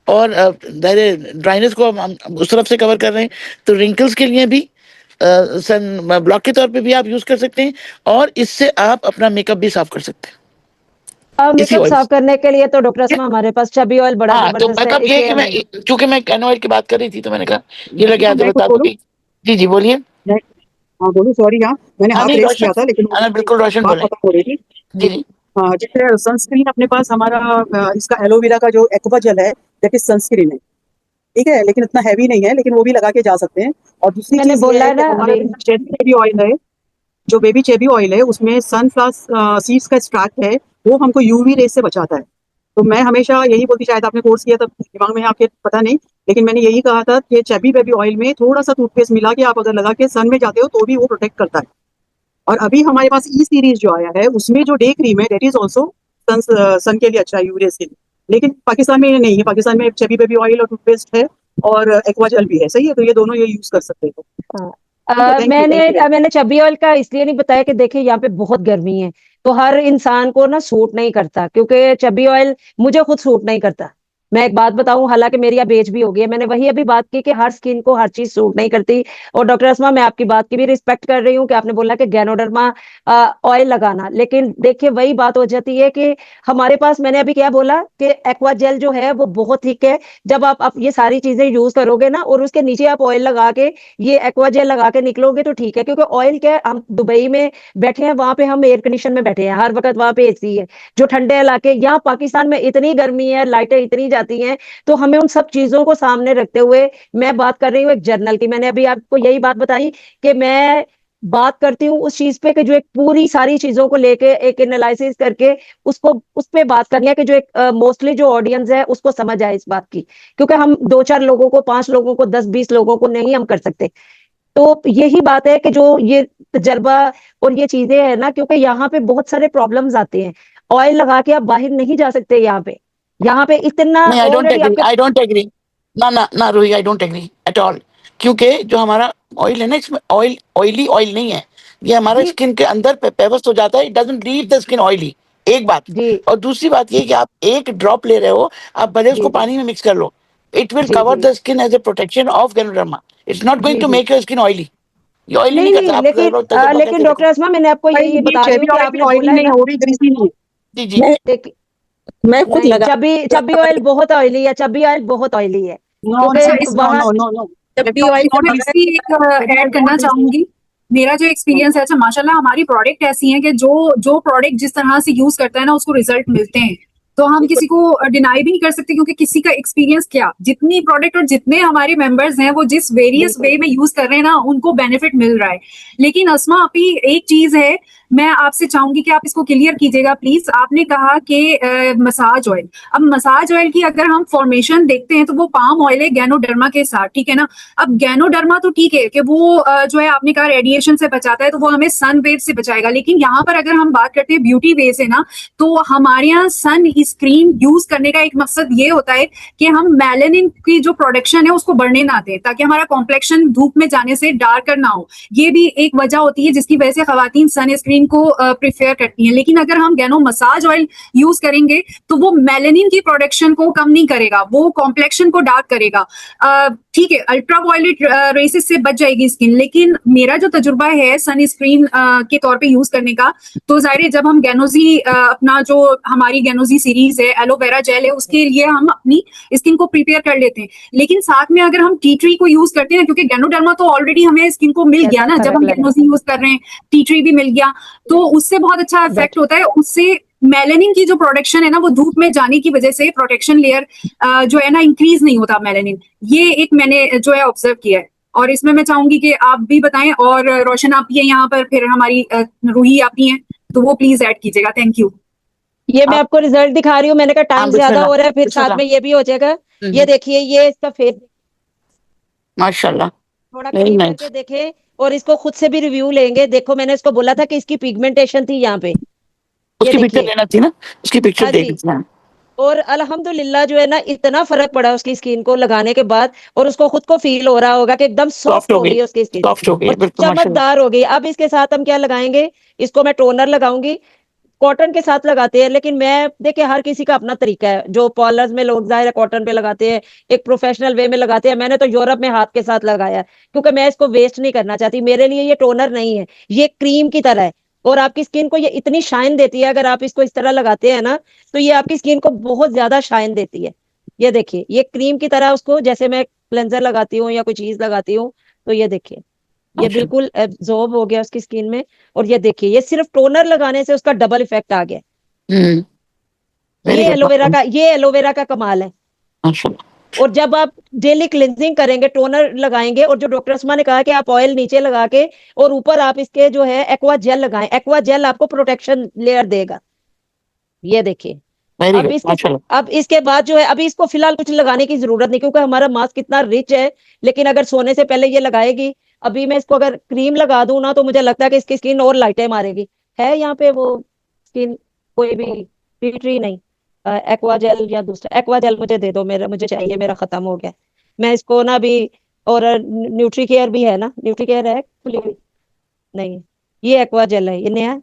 और ड्राइनेस को हम उस तरफ से कवर कर रहे हैं, तो रिंकल्स के लिए भी सन ब्लॉक के तौर पे भी आप यूज कर सकते हैं, और इससे आप अपना मेकअप भी साफ कर सकते हैं इसी मेकअप ऑयल साफ से। करने के लिए तो डॉक्टर ठीक है? अस्मा हमारे पास चबी ऑयल बड़ा हाँ, तो जबरदस्त है, मतलब ये है इसलिए कि हमें। चूंकि मैं कैन ऑयल की बात कर रही थी तो मैंने कहा ये लगे हाँ, आगे मैं कुछ बता बोलूं? दूंगी। जी जी, बोलिए। मैं हाँ बोलूं, सॉरी। हाँ, मैंने हाँ हाथ नहीं, रेस रोशन। किया था लेकिन वो हाँ ना, बिल्कुल रोशन बात बोले। खत्म हो रही थी। जी जी। हाँ, जैसे सनस्क्रीन अपने पास हमारा इसका एलोवेरा का जो एक्वा जेल है, दैट इज सनस्क्रीन है। ठीक है, लेकिन इतना हैवी नहीं है, लेकिन वो भी लगा के जा सकते हैं। और दूसरी मैंने चीज ये बोला है है कि ना हमारा अभी। बेबी ऑयल है, जो बेबी चेबी ऑयल है उसमें सनफ्लावर सीड्स का एक्सट्रैक्ट है, वो हमको यूवी रेस से बचाता है। तो मैं हमेशा यही बोलती, शायद आपने कोर्स किया तब दिमाग में है आपके, पता नहीं, लेकिन मैंने यही कहा था कि चेबी बेबी ऑयल में थोड़ा सा टूथपेस्ट मिला के आप अगर लगा के सन में जाते हो तो भी वो प्रोटेक्ट करता है। और अभी हमारे पास ई सीरीज जो आया है उसमें जो डे क्रीम है दैट इज ऑल्सो सन के लिए अच्छा है, यूवी रेस के लिए। लेकिन पाकिस्तान में ये नहीं है, पाकिस्तान में चेबी बेबी ऑयल और टूथपेस्ट है, और एक्वा जेल भी है। सही है, तो ये दोनों ये यूज कर सकते हो। हाँ, ठीक है, थैंक यू, थैंक यू। मैंने चबी ऑयल का इसलिए नहीं बताया कि देखिए यहाँ पे बहुत गर्मी है तो हर इंसान को ना सूट नहीं करता, क्योंकि चबी ऑयल मुझे खुद सूट नहीं करता। मैं एक बात बताऊं, हालांकि मेरी अब एज भी हो गई है, मैंने वही अभी बात की कि हर स्किन को हर चीज सूट नहीं करती। और डॉक्टर अस्मा, मैं आपकी बात की भी रिस्पेक्ट कर रही हूँ कि आपने बोला कि गैनोडर्मा ऑयल लगाना, लेकिन देखिए वही बात हो जाती है कि हमारे पास, मैंने अभी क्या बोला कि एक्वा जेल जो है वो बहुत थिक है। जब आप ये सारी चीजें यूज करोगे ना और उसके नीचे आप ऑयल लगा के ये एक्वा जेल लगा के निकलोगे तो ठीक है, क्योंकि ऑयल क्या है, हम दुबई में बैठे हैं, वहां पे हम एयर कंडीशन में बैठे हैं, हर वक्त वहां पे एसी है। जो ठंडे इलाके, यहाँ पाकिस्तान में इतनी गर्मी है, लाइटें इतनी जाती हैं, तो हमें उन सब चीजों को सामने रखते हुए, मैं बात कर रही हूँ एक जर्नल की, मैंने अभी आपको यही बात बताई कि मैं बात करती हूँ उस चीज पे कि जो एक पूरी सारी चीजों को लेके एक एनालिसिस करके उसको उस पे बात करनी है कि जो एक मोस्टली जो ऑडियंस है उसको समझ आए इस बात की, क्योंकि हम दो चार लोगों को, पांच लोगों को, 10-20 लोगों को नहीं हम कर सकते। तो यही बात है कि जो ये तजर्बा और ये चीजें है ना, क्योंकि यहाँ पे बहुत सारे प्रॉब्लम्स आते हैं, ऑयल लगा के आप बाहर नहीं जा सकते। यहाँ पे इतना नहीं, आई डोंट ऑलरेडी एग्री, आपके। I don't agree. ना ना ना Roohi, I don't agree at all. क्योंकि जो हमारा ऑयल है ना, इसमें ऑयल ऑयली ऑयल नहीं है। ये हमारा जी स्किन के अंदर पेवस हो जाता है, it doesn't leave the skin oily. एक बात। जी और दूसरी बात ये कि आप एक ड्रॉप ले रहे हो, आप भले जी उसको जी पानी में मिक्स कर लो, इट विल जी कवर जी the skin as a protection of ganoderma. It's not going जी टू जी मेक योर स्किन ऑयली। ये ऑयली नहीं नहीं करता। नहीं, आप तजुर्बा लेकिन करके डॉक्टर देखो। असमा, मैंने आपको भाई यही ये बता रही चेबी हूँ कि ऑयल भी आपने ऑयली बोला है नहीं है, ना। वो भी ग्रीसी नहीं है। जी जी। मैं देख, मैं खुद नहीं, लगा चबी चबी ऑयल बहुत ऑयली है, चबी ऑयल बहुत ऑयली है, नो क्योंकि नो इस नो वहां। No no no. चपटी ऑयल नॉट मैं ग्रीसी, भी एक ऐड करना चाहूंगी। मेरा जो एक्सपीरियंस है, अच्छा माशाल्लाह हमारी प्रोडक्ट ऐसी है कि जो जो प्रोडक्ट जिस तरह से यूज करता है ना उसको रिजल्ट मिलते हैं। तो हम किसी को डिनाई भी नहीं कर सकते, क्योंकि किसी का एक्सपीरियंस क्या, जितनी प्रोडक्ट और जितने हमारे मेंबर्स हैं वो जिस वेरियस वे में यूज कर रहे हैं ना उनको बेनिफिट मिल रहा है। लेकिन अस्मा अपी, एक चीज है, मैं आपसे चाहूंगी कि आप इसको क्लियर कीजिएगा प्लीज। आपने कहा कि मसाज ऑयल, अब मसाज ऑयल की अगर हम फॉर्मेशन देखते हैं तो वो पाम ऑयल है गैनोडर्मा के साथ, ठीक है ना। अब गैनोडर्मा तो ठीक है कि वो जो है आपने कहा रेडिएशन से बचाता है, तो वो हमें सन वेव से बचाएगा। लेकिन यहाँ पर अगर हम बात करते हैं ब्यूटी वे से ना, तो हमारे यहाँ सन स्क्रीन यूज करने का एक मकसद ये होता है कि हम मेलानिन की जो प्रोडक्शन है उसको बढ़ने ना दें, ताकि हमारा कॉम्प्लेक्शन धूप में जाने से डार्कर ना हो। ये भी एक वजह होती है जिसकी वजह से खवातीन सन स्क्रीन को प्रिफेयर करती हैं। लेकिन अगर हम गैनो मसाज ऑयल यूज करेंगे तो वो मेलानिन की प्रोडक्शन को कम नहीं करेगा, वो कॉम्प्लेक्शन को डार्क करेगा। ठीक है, अल्ट्रा वायलेट रेसेस से बच जाएगी स्किन। लेकिन मेरा जो तजुर्बा है सन स्क्रीन के तौर पे यूज करने का, तो जाहिर है जब हम गैनोजी अपना जो हमारी गैनोजी सीरीज है, एलोवेरा जेल है, उसके लिए हम अपनी स्किन को प्रिपेयर कर लेते हैं। लेकिन साथ में अगर हम टी ट्री को यूज करते हैं, क्योंकि गैनोडर्मा तो ऑलरेडी हमें स्किन को मिल गया कैसा ना, जब फर्क हम लगा? गैनोजी यूज कर रहे हैं टी ट्री भी मिल गया, तो उससे बहुत अच्छा इफेक्ट होता है। उससे मेलानिन की जो प्रोडक्शन है ना, वो धूप में जाने की वजह से प्रोटेक्शन लेयर जो है ना इंक्रीज नहीं होता मेलानिन। ये एक मैंने जो है ऑब्जर्व किया है। और इसमें मैं चाहूंगी कि आप भी बताएं, और रोशन आप भी हैं यहाँ पर, फिर हमारी रूही आप भी हैं, तो वो प्लीज ऐड कीजिएगा। Thank you. ये मैं आप आपको रिजल्ट दिखा रही हूँ, मैंने कहा हाँ, टाइम ज्यादा बिस्मिल्लाह हो रहा है, फिर साथ बिस्मिल्लाह। में ये भी हो जाएगा। ये हम्म, देखिए, ये इसका फेस माशाल्लाह। थोड़ा वेरी करीब करके नाइस। देखे, और इसको खुद से भी रिव्यू लेंगे। देखो, मैंने इसको बोला था कि इसकी पिगमेंटेशन थी यहाँ पे, ये उसकी पिक्चर देखिए। लेना थी ना, उसकी पिक्चर हाँ देख जी। लेना। और अल्हम्दुलिल्लाह जो है ना, इतना फर्क पड़ा उसकी स्किन को लगाने के बाद, और उसको खुद को फील हो रहा होगा कि एकदम सॉफ्ट सॉफ्ट हो हो गई, गई है उसकी स्किन, सॉफ्ट हो गई और है, बिल्कुल माशाल्लाह। चमकदार हो गई। अब इसके साथ हम क्या लगाएंगे, इसको मैं टोनर लगाऊंगी, कॉटन के साथ लगाते हैं, लेकिन मैं देखिए हर किसी का अपना तरीका है। जो पार्लर्स में लोग जाहिर है कॉटन पे लगाते हैं, एक प्रोफेशनल वे में लगाते हैं, मैंने तो यूरोप में हाथ के साथ लगाया है, क्योंकि मैं इसको वेस्ट नहीं करना चाहती। मेरे लिए ये टोनर नहीं है, ये क्रीम की तरह है, और आपकी स्किन को ये इतनी शाइन देती है। अगर आप इसको इस तरह लगाते हैं ना, तो ये आपकी स्किन को बहुत ज्यादा शाइन देती है। ये देखिए, ये क्रीम की तरह, उसको जैसे मैं क्लेंजर लगाती हूँ या कोई चीज लगाती हूँ, तो ये देखिए, ये माशाल्लाह। बिल्कुल एब्जॉर्ब हो गया उसकी स्किन में। और ये देखिए, ये सिर्फ टोनर लगाने से उसका डबल इफेक्ट आ गया। हम्म। वेरी गुड माशाल्लाह। ये एलोवेरा का कमाल है। माशाल्लाह। और जब आप डेली क्लिनजिंग करेंगे, टोनर लगाएंगे, और जो डॉक्टर अस्मा ने कहा कि आप ऑयल नीचे लगा के और ऊपर आप इसके जो है एक्वा जेल लगाएं, एक्वा जेल आपको प्रोटेक्शन लेयर देगा। ये देखिए, वेरी अब गुड इसके माशाल्लाह। अब इसके बाद जो है, अभी इसको फिलहाल कुछ लगाने की जरूरत नहीं, क्योंकि हमारा मास्क इतना रिच है। लेकिन अगर सोने से पहले ये लगाएगी, अभी मैं इसको अगर क्रीम लगा दूं ना, तो मुझे लगता है कि इसकी स्किन और लाइटें मारेगी। है यहाँ पे वो स्किन, कोई भी टी नहीं, एक्वा जेल या दूसरा एक्वा जेल मुझे दे दो, मेरा मुझे चाहिए, मेरा खत्म हो गया। मैं इसको ना अभी, और न्यूट्री केयर भी है ना, न्यूट्री केयर है खुली हुई? नहीं, ये एक्वा जेल है, ये नया,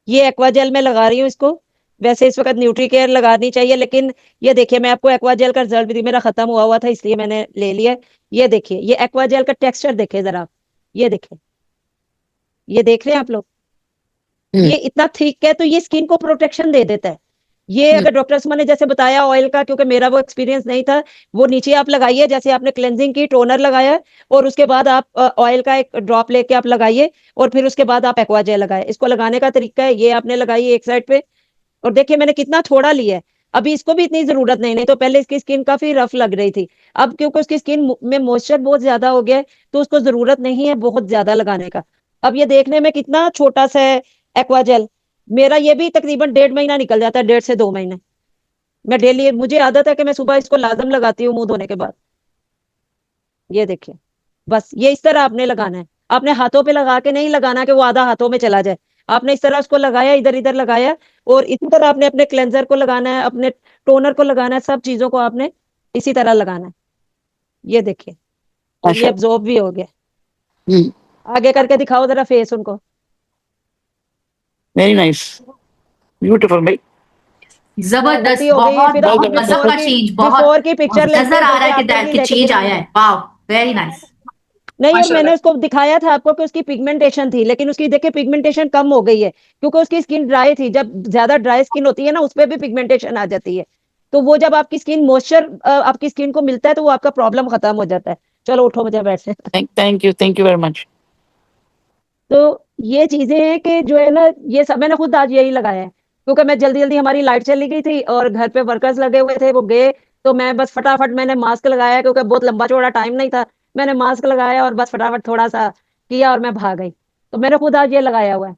ये एक्वा जेल मैं लगा रही हूँ इसको। वैसे इस वक्त न्यूट्री केयर लगानी चाहिए, लेकिन ये देखिए मैं आपको एक्वाजेल का रिजल्ट भी दी, मेरा खत्म हुआ था इसलिए मैंने ले लिया। ये देखिए, ये एक्वाजेल का टेक्सचर देखिए जरा, ये देखिए, ये देख रहे हैं आप लोग, ये इतना थिक है, तो ये स्किन को प्रोटेक्शन दे देता है। ये अगर डॉक्टर असमा ने जैसे बताया ऑयल का, क्योंकि मेरा वो एक्सपीरियंस नहीं था, वो नीचे आप लगाइए, जैसे आपने क्लेंजिंग की, टोनर लगाया और उसके बाद आप ऑयल का एक ड्रॉप लेके आप लगाइए और फिर उसके बाद आप एक्वाजेल लगाए। इसको लगाने का तरीका है, ये आपने लगाई एक साइड पे और देखिए मैंने कितना थोड़ा लिया है, अभी इसको भी इतनी जरूरत नहीं तो पहले इसकी स्किन काफी रफ लग रही थी, अब क्योंकि उसकी स्किन में मॉइस्चर बहुत ज्यादा हो गया है तो उसको जरूरत नहीं है बहुत ज्यादा लगाने का। अब ये देखने में कितना छोटा सा है एक्वाजेल, मेरा ये भी तकरीबन 1.5 महीना निकल जाता है, 1.5 से 2 महीने। मैं डेली, मुझे आदत है कि मैं सुबह इसको लाजम लगाती हूँ मुंह धोने के बाद। ये देखिए, बस ये इस तरह आपने लगाना है, आपने हाथों पे लगा के नहीं लगाना कि वो आधा हाथों में चला जाए, आपने इस तरह उसको लगाया, इधर इधर लगाया और इसी तरह आपने अपने क्लेंजर को लगाना है, अपने टोनर को लगाना है, सब चीजों को आपने इसी तरह लगाना है। ये देखिए, और ये एब्जॉर्ब भी हो गया। आगे करके दिखाओ जरा फेस उनको। वेरी नाइस, ब्यूटीफुल भाई, जबरदस्त, हो गई। बहुत फिर बहुत आप गजब का चेंज, बहुत बिफोर की पिक्चर लेते नजर आ रहा है आपने भी कि लेके चेंज चली आया गई। है। वाह, वेरी नाइस। नहीं, और मैंने माशाल्लाह। उसको दिखाया था आपको कि उसकी पिगमेंटेशन थी, लेकिन उसकी देखिए पिगमेंटेशन कम हो गई है क्योंकि उसकी स्किन ड्राई थी। जब ज्यादा ड्राई स्किन होती है ना, उसपे भी पिगमेंटेशन आ जाती है, तो वो जब आपकी स्किन मॉइस्चर आपकी स्किन को मिलता है तो वो आपका प्रॉब्लम खत्म हो जाता है। चलो उठो, मुझे बैठे। Thank you very much. तो ये चीजें हैं कि जो है ना, ये सब मैंने खुद आज यही लगाया है क्योंकि मैं जल्दी जल्दी, हमारी लाइट चली गई थी और घर पे वर्कर्स लगे हुए थे, वो गए तो मैं बस फटाफट मैंने मास्क लगाया क्योंकि बहुत लंबा चौड़ा टाइम नहीं था। मैंने मास्क लगाया और बस फटाफट थोड़ा सा किया और मैं भाग गई, तो मैंने खुद आज ये लगाया हुआ है।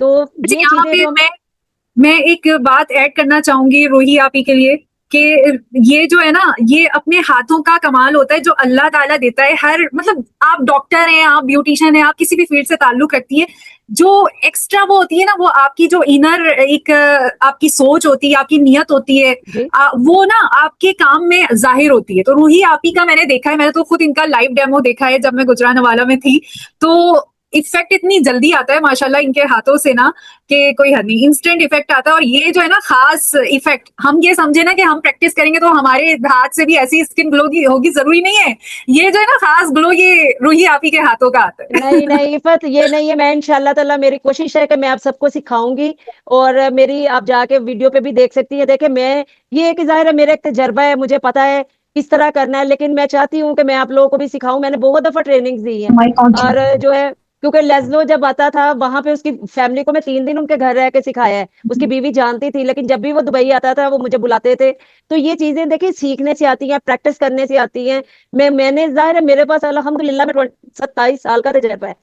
तो अच्छा, ये यहाँ चीजें पे जो मैं एक बात ऐड करना चाहूंगी रूही आपी के लिए कि ये जो है ना, ये अपने हाथों का कमाल होता है जो अल्लाह ताला देता है। हर मतलब आप डॉक्टर हैं, आप ब्यूटिशियन हैं, आप किसी भी फील्ड से ताल्लुक रखती है, जो एक्स्ट्रा वो होती है ना, वो आपकी जो इनर एक आपकी सोच होती है, आपकी नियत होती है, जी वो ना आपके काम में जाहिर होती है। तो रूही आपी का मैंने देखा है, मैंने तो खुद इनका लाइव डेमो देखा है जब मैं गुजरानवाला में थी, तो इफेक्ट इतनी जल्दी आता है माशाल्लाह इनके हाथों से ना कि कोई हद नहीं, इंस्टेंट इफेक्ट आता है। और ये जो है ना खास इफेक्ट, हम ये समझे ना कि हम प्रैक्टिस करेंगे तो हमारे हाथ से भी ऐसी स्किन ग्लो की होगी, जरूरी नहीं है। ये जो है ना खास ग्लो, ये रूही आप ही के हाथों का आता है। नहीं नहीं इफत, ये नहीं है। मैं इंशाल्लाह ताला, मेरी कोशिश है कि मैं आप सबको सिखाऊंगी और मेरी आप जाके वीडियो पे भी देख सकती है। देखे मैं, ये एक जाहिर है मेरा एक तजर्बा है, मुझे पता है किस तरह करना है, लेकिन मैं चाहती हूँ कि मैं आप लोगों को भी सिखाऊं। मैंने बहुत दफा ट्रेनिंग दी है और जो है, क्योंकि लेस्लो जब आता था वहां पे उसकी फैमिली को मैं 3 दिन उनके घर रह के सिखाया है। उसकी बीवी जानती थी, लेकिन जब भी वो दुबई आता था वो मुझे बुलाते थे। तो ये चीजें देखिए सीखने से आती हैं, प्रैक्टिस करने से आती हैं। मैंने जाहिर है मेरे पास अल्हम्दुलिल्लाह में 27 साल का तजर्बा है।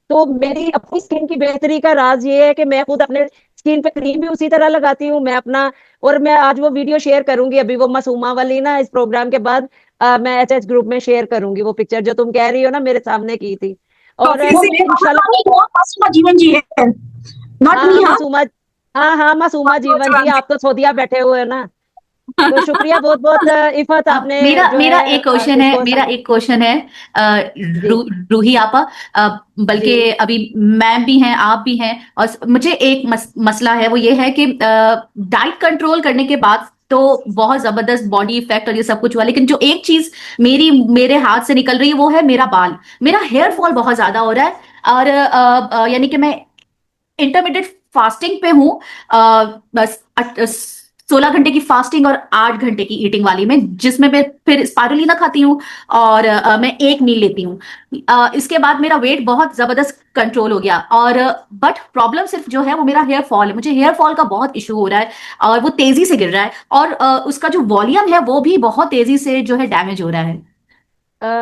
तो मेरी अपनी स्किन की बेहतरी का राज ये है कि मैं खुद अपने स्किन पे क्रीम भी उसी तरह लगाती हूँ मैं अपना। और मैं आज वो वीडियो शेयर करूंगी, अभी वो मासूमा वाली ना, इस प्रोग्राम के बाद मैं एचएच ग्रुप में शेयर करूंगी वो पिक्चर जो तुम कह रही हो ना, मेरे सामने की थी। और फिर से इंशाल्लाह जीवन जी है, नॉट हाँ मी। मासूमा, हाँ हाँ मासूमा जीवन जी, आप तो सऊदीया बैठे हुए हो ना। तो शुक्रिया बहुत बहुत इफत, आपने मेरा जो मेरा है एक क्वेश्चन है, इसको मेरा एक क्वेश्चन है जी रूही आपा, बल्कि जी अभी मैम भी हैं, आप भी हैं, और मुझे एक मसला है, वो ये है कि डाइट कंट्रोल करने के बाद तो बहुत जबरदस्त बॉडी इफेक्ट और ये सब कुछ हुआ, लेकिन जो एक चीज मेरे हाथ से निकल रही है वो है मेरा बाल, मेरा हेयर फॉल बहुत ज्यादा हो रहा है। और यानी कि मैं इंटरमीडिएट फास्टिंग पे हूँ, बस 16 घंटे की फास्टिंग और 8 घंटे की ईटिंग वाली में, जिसमें मैं फिर स्पारुलिना खाती हूँ और मैं एक मील लेती हूँ। इसके बाद मेरा वेट बहुत जबरदस्त कंट्रोल हो गया, और बट प्रॉब्लम सिर्फ जो है वो मेरा हेयर फॉल है। मुझे हेयर फॉल का बहुत इशू हो रहा है और वो तेजी से गिर रहा है, और उसका जो वॉल्यूम है वो भी बहुत तेजी से जो है डैमेज हो रहा है।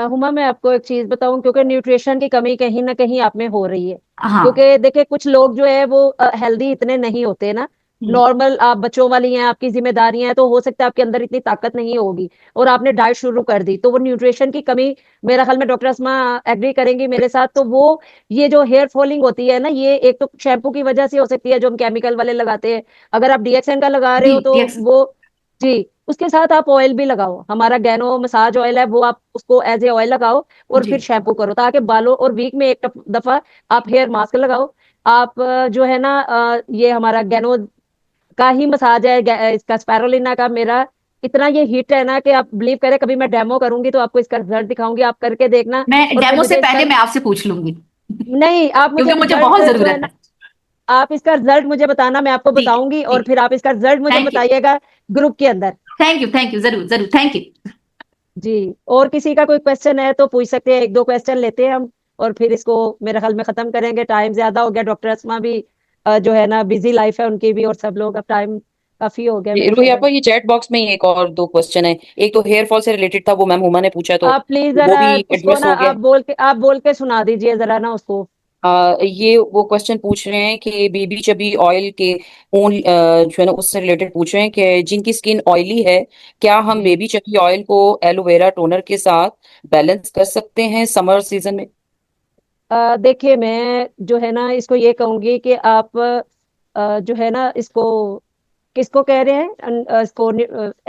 हुमा, मैं आपको एक चीज बताऊं, क्योंकि न्यूट्रिशन की कमी कहीं ना कहीं आप में हो रही है। हाँ। क्योंकि देखिए कुछ लोग जो है वो हेल्दी इतने नहीं होते ना, नॉर्मल आप बच्चों वाली हैं, आपकी जिम्मेदारियां हैं, तो हो सकता है आपके अंदर इतनी ताकत नहीं होगी और आपने डाइट शुरू कर दी, तो वो न्यूट्रिशन की कमी, मेरा ख्याल में डॉक्टर अस्मा एग्री करेंगी मेरे साथ, तो वो ये जो हेयर फॉलिंग होती है ना, ये एक तो शैम्पू की वजह से हो सकती है जो हम केमिकल वाले लगाते हैं। अगर आप डीएक्सएन का लगा रहे जी, हो तो DX। वो जी, उसके साथ आप ऑयल भी लगाओ, हमारा गैनो मसाज ऑयल है, वो आप उसको एज ए ऑयल लगाओ और जी। फिर शैम्पू करो, ताकि बालों, और वीक में एक दफा आप हेयर मास्क लगाओ। आप जो है ना ये हमारा गैनो का ही मसाज है, इसका स्पायरुलिना का। मेरा इतना ये हिट है ना कि आप बिलीव करें, कभी मैं डेमो करूंगी तो आपको इसका रिजल्ट दिखाऊंगी, आप करके देखना। मैं और फिर डेमो से मुझे इसका, पहले मैं आपसे पूछ लूंगी नहीं आप मुझे क्योंकि मुझे रिजल्ट बहुत जो है जरूरत ना, है। आप इसका रिजल्ट मुझे बताना, मैं आपको ठीक है, बताऊंगी, और ठीक फिर आप इसका रिजल्ट मुझे थैंक यू, बताइएगा ग्रुप के अंदर। थैंक यू, जरूर जरूर, थैंक यू। जी। और किसी का कोई क्वेश्चन है तो पूछ सकते हैं, एक दो क्वेश्चन लेते हैं हम, और फिर इसको मेरे ख्याल में खत्म करेंगे, टाइम ज्यादा हो गया। डॉक्टर असमा भी जो है ना, बिजी लाइफ है उनकी भी, और सब लोग, अब टाइम काफी हो गया मेरे रूही ख्याल आपा, ये चैट बॉक्स में ही एक और दो क्वेश्चन है। एक तो हेयर फॉल से रिलेटेड था, वो मैम हुमा ने पूछा, तो आप प्लीज वो जरा भी उसको एड्रेस ना, हो गया। आप बोल के सुना दीजिए जरा ना उसको। ये वो क्वेश्चन पूछ रहे हैं कि बेबी चबी ऑयल के ओन जो है ना, उससे रिलेटेड पूछ रहे हैं कि जिनकी स्किन ऑयली है, क्या हम जी। बेबी चबी ऑयल को एलोवेरा टोनर के साथ बैलेंस कर सकते हैं समर सीजन में? देखिए, मैं जो है ना इसको ये कहूंगी कि आप जो है ना इसको, किसको कह रहे हैं, इसको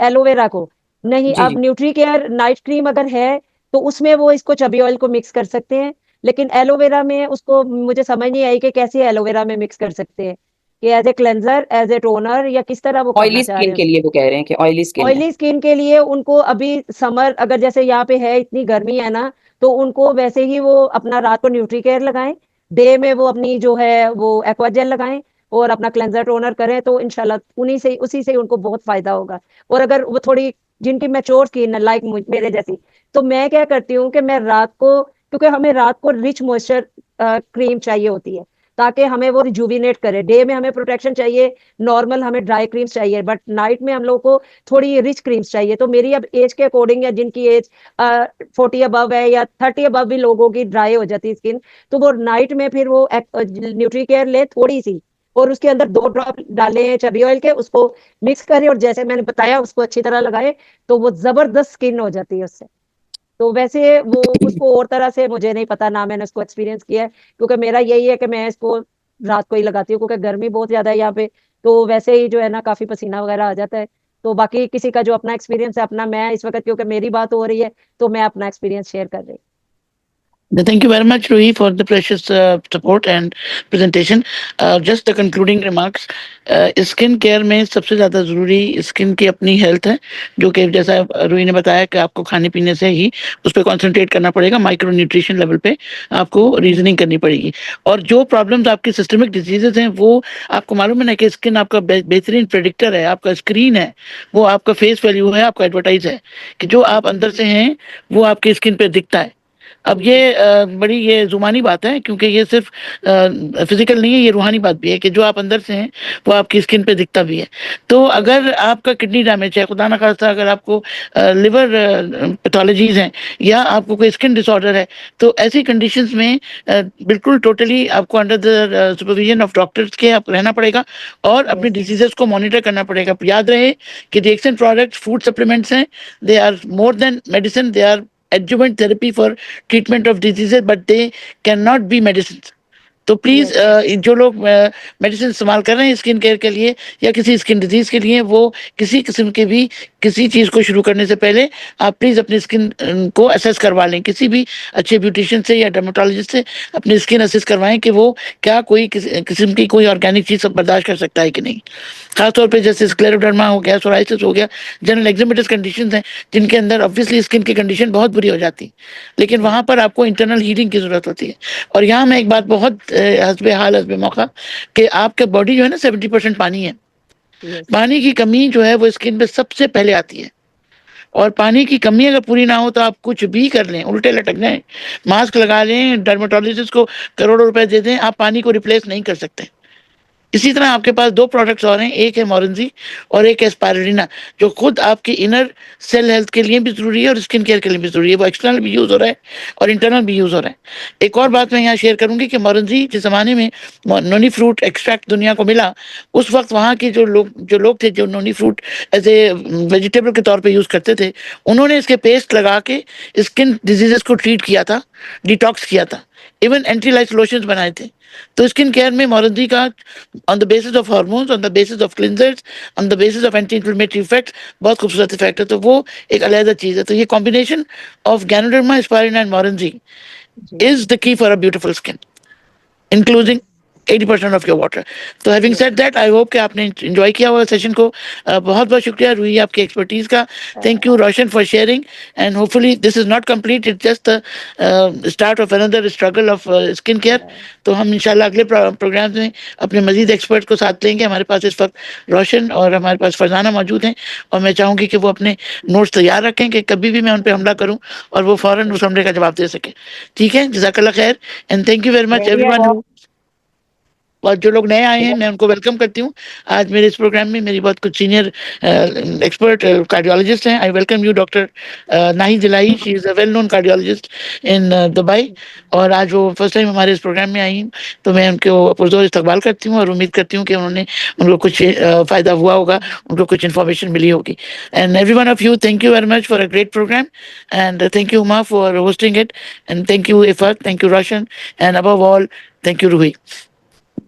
एलोवेरा को? नहीं, जी आप जी। न्यूट्री केयर नाइट क्रीम अगर है तो उसमें वो इसको चबी ऑयल को मिक्स कर सकते हैं। लेकिन एलोवेरा में उसको मुझे समझ नहीं आई कि कैसे एलोवेरा में मिक्स कर सकते हैं, कि as a cleanser, as a toner, या किस तरह वो करना ऑयली चाह रहे स्किन हैं के उसको। लिए वो कह रहे हैं कि ऑयली स्किन है। ऑयली स्किन के लिए उनको अभी समर, अगर जैसे यहाँ पे है, इतनी गर्मी है ना, तो उनको वैसे ही वो अपना रात को न्यूट्री केयर लगाएं, डे में वो अपनी जो है वो एक्वाजेल लगाएं, और अपना क्लेंजर टोनर करें, तो इंशाल्लाह उन्हीं से, उसी से उनको बहुत फायदा होगा। और अगर वो थोड़ी, जिनकी मैच्योर स्किन है लाइक मेरे जैसी, तो मैं क्या करती हूँ कि मैं रात को, क्योंकि हमें रात को रिच मॉइस्चर क्रीम चाहिए होती है, ताकि हमें वो रिजुविनेट करे। डे में हमें प्रोटेक्शन चाहिए, नॉर्मल हमें ड्राई क्रीम्स चाहिए, बट नाइट में हम लोग को थोड़ी रिच क्रीम्स चाहिए। तो मेरी अब एज के अकॉर्डिंग, या जिनकी एज 40 अबव है या 30 अबव भी लोगों की ड्राई हो जाती है स्किन, तो वो नाइट में फिर वो न्यूट्री केयर ले थोड़ी सी, और उसके अंदर 2 ड्रॉप डालें चबी ऑयल के, उसको मिक्स करें, और जैसे मैंने बताया उसको अच्छी तरह लगाए, तो वो जबरदस्त स्किन हो जाती है उससे। तो वैसे वो उसको और तरह से मुझे नहीं पता ना, मैंने उसको एक्सपीरियंस किया है, क्योंकि मेरा यही है कि मैं इसको रात को ही लगाती हूँ, क्योंकि गर्मी बहुत ज्यादा है यहाँ पे, तो वैसे ही जो है ना काफी पसीना वगैरह आ जाता है। तो बाकी किसी का जो अपना एक्सपीरियंस है अपना, मैं इस वक्त क्योंकि मेरी बात हो रही है तो मैं अपना एक्सपीरियंस शेयर कर रही हूँ। Thank you very much, Rui, for the precious support and presentation. Just the concluding remarks. Skin care में सबसे ज़्यादा ज़रूरी स्किन की अपनी हेल्थ है, जो कि जैसा रूही ने बताया कि आपको खाने पीने से ही उस पर कॉन्सेंट्रेट करना पड़ेगा, माइक्रो न्यूट्रिशन लेवल पे आपको रीजनिंग करनी पड़ेगी। और जो प्रॉब्लम्स आपकी सिस्टमिक डिजीजेज हैं, वो आपको मालूम है ना कि स्किन आपका बेहतरीन प्रेडिक्टर है, आपका स्क्रीन है, वो आपका फेस वैल्यू है, आपका एडवर्टाइज है कि जो आप अंदर से हैं वो आपकी स्किन पे दिखता है। अब ये बड़ी ये जुबानी बात है, क्योंकि ये सिर्फ फिजिकल नहीं है, ये रूहानी बात भी है कि जो आप अंदर से हैं वो आपकी स्किन पे दिखता भी है। तो अगर आपका किडनी डैमेज है, खुदा ना खास्ता अगर आपको लिवर पैथोलॉजीज हैं, या आपको कोई स्किन डिसऑर्डर है, तो ऐसी कंडीशंस में बिल्कुल टोटली आपको under the supervision of doctors के आप रहना पड़ेगा, और अपनी डिजीजेस को मॉनिटर करना पड़ेगा। याद रहे कि रिएक्शन प्रोडक्ट्स फूड सप्लीमेंट्स हैं, they are more than medicine, they are adjuvant therapy for treatment of diseases, but they cannot be medicines. तो प्लीज जो लोग मेडिसिन इस्तेमाल कर रहे हैं स्किन केयर के लिए या किसी स्किन डिजीज के लिए, वो किसी किस्म के भी किसी चीज को शुरू करने से पहले आप प्लीज अपनी स्किन को असेस करवा लें, किसी भी अच्छे ब्यूटिशियन से या डर्मेटोलॉजिस्ट से अपनी स्किन असेस करवाएं कि वो क्या कोई किस्म की कोई ऑर्गेनिक चीज बर्दाश्त कर सकता है कि नहीं। खासतौर पे जैसे स्क्लेरोडर्मा हो गया, सोराइसिस हो गया, जनरल एक्जिमेटिस कंडीशन हैं, जिनके अंदर ऑब्वियसली स्किन की कंडीशन बहुत बुरी हो जाती है, लेकिन वहां पर आपको इंटरनल हीलिंग की जरूरत होती है। और यहाँ मैं एक बात बहुत हस्बे हाल हस्बे मौका, कि आपके बॉडी जो है ना 70% पानी है। पानी की कमी जो है वो स्किन पे सबसे पहले आती है, और पानी की कमी अगर पूरी ना हो तो आप कुछ भी कर लें, उल्टे लटक जाएं, मास्क लगा लें, डर्मेटोलॉजिस्ट को करोड़ों रुपए दे दें, आप पानी को रिप्लेस नहीं कर सकते। इसी तरह आपके पास 2 प्रोडक्ट्स और हैं, एक है मोरेंजी और एक है स्पायरुलिना, जो खुद आपकी इनर सेल हेल्थ के लिए भी जरूरी है और स्किन केयर के लिए भी जरूरी है। वो एक्सटर्नल भी यूज हो रहा है और इंटरनल भी यूज हो रहा है। एक और बात मैं यहाँ शेयर करूंगी कि मोरेंजी जिस जमाने में नोनी फ्रूट एक्सट्रैक्ट दुनिया को मिला, उस वक्त वहाँ के जो लोग थे जो नोनी फ्रूट एज ए वेजिटेबल के तौर पर यूज करते थे, उन्होंने इसके पेस्ट लगा के स्किन डिजीजेस को ट्रीट किया था, डिटॉक्स किया था, इवन एंटी लाइस लोशंस बनाए थे। तो स्किन केयर में मोरेंजी का on the basis of hormones, on the basis of cleansers, on the basis of anti inflammatory effects बहुत खूबसूरत इफेक्ट है। तो वो एक अलग चीज है। तो ये combination of ganoderma, spirulina and moringa is the key for a beautiful skin, including 80% of your water. तो having said that, I hope कि आपने एंजॉय किया हुआ सेशन को। बहुत बहुत शुक्रिया रूही आपकी एक्सपर्टीज का। Thank you Roshan for sharing, and hopefully this is not complete, it's just the start of another struggle of skin care. तो हम इंशाल्लाह अगले प्रोग्राम में अपने मजीद एक्सपर्ट को साथ लेंगे। हमारे पास इस वक्त रोशन और हमारे पास फरजाना मौजूद हैं, और मैं चाहूंगी कि वो अपने नोट्स तैयार रखें कि कभी भी मैं उन पर हमला करूं और वो फौरन उस हमले का जवाब दे सके। ठीक है, जज़ाकल्लाह खैर, and thank you very much everyone. और जो लोग नए आए हैं मैं उनको वेलकम करती हूँ। आज मेरे इस प्रोग्राम में मेरी बहुत कुछ सीनियर एक्सपर्ट कार्डियोलॉजिस्ट हैं। I welcome you doctor Nahid Jilai, she is a well known cardiologist in Dubai, और आज वो फर्स्ट टाइम हमारे इस प्रोग्राम में आई हैं, तो मैं उनको पुरजोर इस्तकबाल करती हूँ और उम्मीद करती हूँ कि उनको कुछ फ़ायदा हुआ होगा, उनको कुछ इन्फॉर्मेशन मिली होगी। And every one of you, thank you very much for a great programme, and thank you Uma for hosting it, and thank you Iffat, thank you Roshan, and above all thank you Roohi.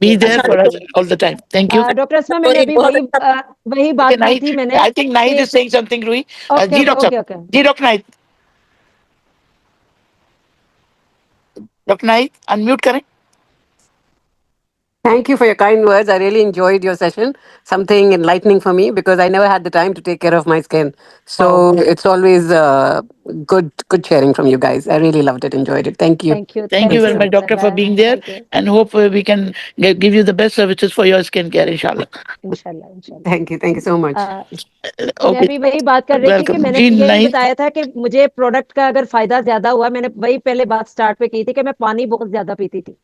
Be there for us all the time. Thank you. Doctor Asma, मैंने अभी वही बात Okay, की Nahid, थी मैंने I think Nahid is saying something, Rui. Okay Ji okay Doctor, okay okay Ji Doctor Nahid. Doctor Nahid, unmute करें. Thank you for your kind words. I really enjoyed your session. Something enlightening for me because I never had the time to take care of my skin. So it's always good sharing from you guys. I really loved it, enjoyed it. Thank you. Thank you Thank you very much, Doctor, for being there, thank you and hope we can give you the best services for your skin care, inshallah. इंशाल्लाह इंशाल्लाह Thank you so much. मैं Okay, भी वही बात कर रही थी कि welcome. मैंने जी यही Nahid. बताया था कि मुझे प्रोडक्ट का अगर फायदा ज्यादा हुआ, मैंने वही पहले बात स्टार्ट पे की थी कि मैं पानी बहुत ज्यादा पीती थी।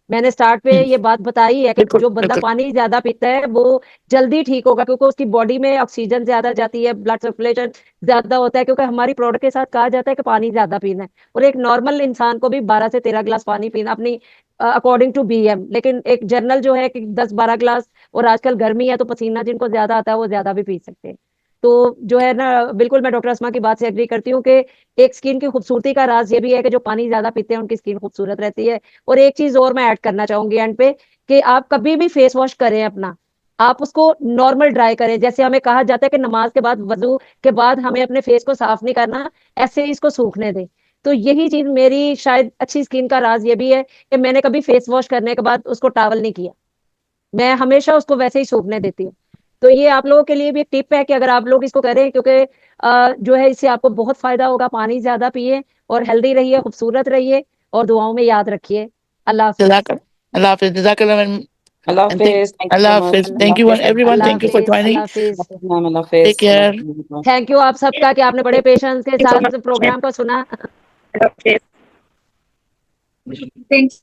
मैंने स्टार्ट पे ये बात बताई है कि बिल्कुल, जो बंदा बिल्कुल। पानी ज्यादा पीता है वो जल्दी ठीक होगा, क्योंकि उसकी बॉडी में ऑक्सीजन ज्यादा जाती है, ब्लड सर्कुलेशन ज्यादा होता है, क्योंकि हमारी प्रोडक्ट के साथ कहा जाता है कि पानी ज्यादा पीना है। और एक नॉर्मल इंसान को भी 12 से 13 ग्लास पानी पीना अपनी अकॉर्डिंग टू बीएम, लेकिन एक जनरल जो है कि 10-12 ग्लास, और आजकल गर्मी है तो पसीना जिनको ज्यादा आता है वो ज्यादा भी पी सकते हैं। तो जो है ना, बिल्कुल मैं डॉक्टर अस्मा की बात से एग्री करती हूँ कि एक स्किन की खूबसूरती का राज ये भी है कि जो पानी ज्यादा पीते हैं उनकी स्किन खूबसूरत रहती है। और एक चीज और मैं ऐड करना चाहूंगी एंड पे, कि आप कभी भी फेस वॉश करें अपना, आप उसको नॉर्मल ड्राई करें। जैसे हमें कहा जाता है कि नमाज के बाद, वजू के बाद हमें अपने फेस को साफ नहीं करना, ऐसे ही इसको सूखने दें। तो यही चीज मेरी शायद अच्छी स्किन का राज ये भी है कि मैंने कभी फेस वॉश करने के बाद उसको टॉवल नहीं किया, मैं हमेशा उसको वैसे ही सूखने देती हूँ। तो ये आप लोगों के लिए भी एक टिप है कि अगर आप लोग इसको करें, क्योंकि जो है इससे आपको बहुत फायदा होगा। पानी ज्यादा पिए और हेल्दी रहिए, खूबसूरत रहिए, और दुआओं में याद रखिए। अल्लाह हाफिज। Allah Hafiz. Jazakallah. Allah And thank Hafiz. Thank you so Allah much. Hafiz. Thank you everyone. Allah Thank you for Hafiz. joining. Allah Hafiz. Ma'am, Allah Hafiz. Take care. Thank you आप सबका कि आपने बड़े patience के साथ programme को सुना। Thanks.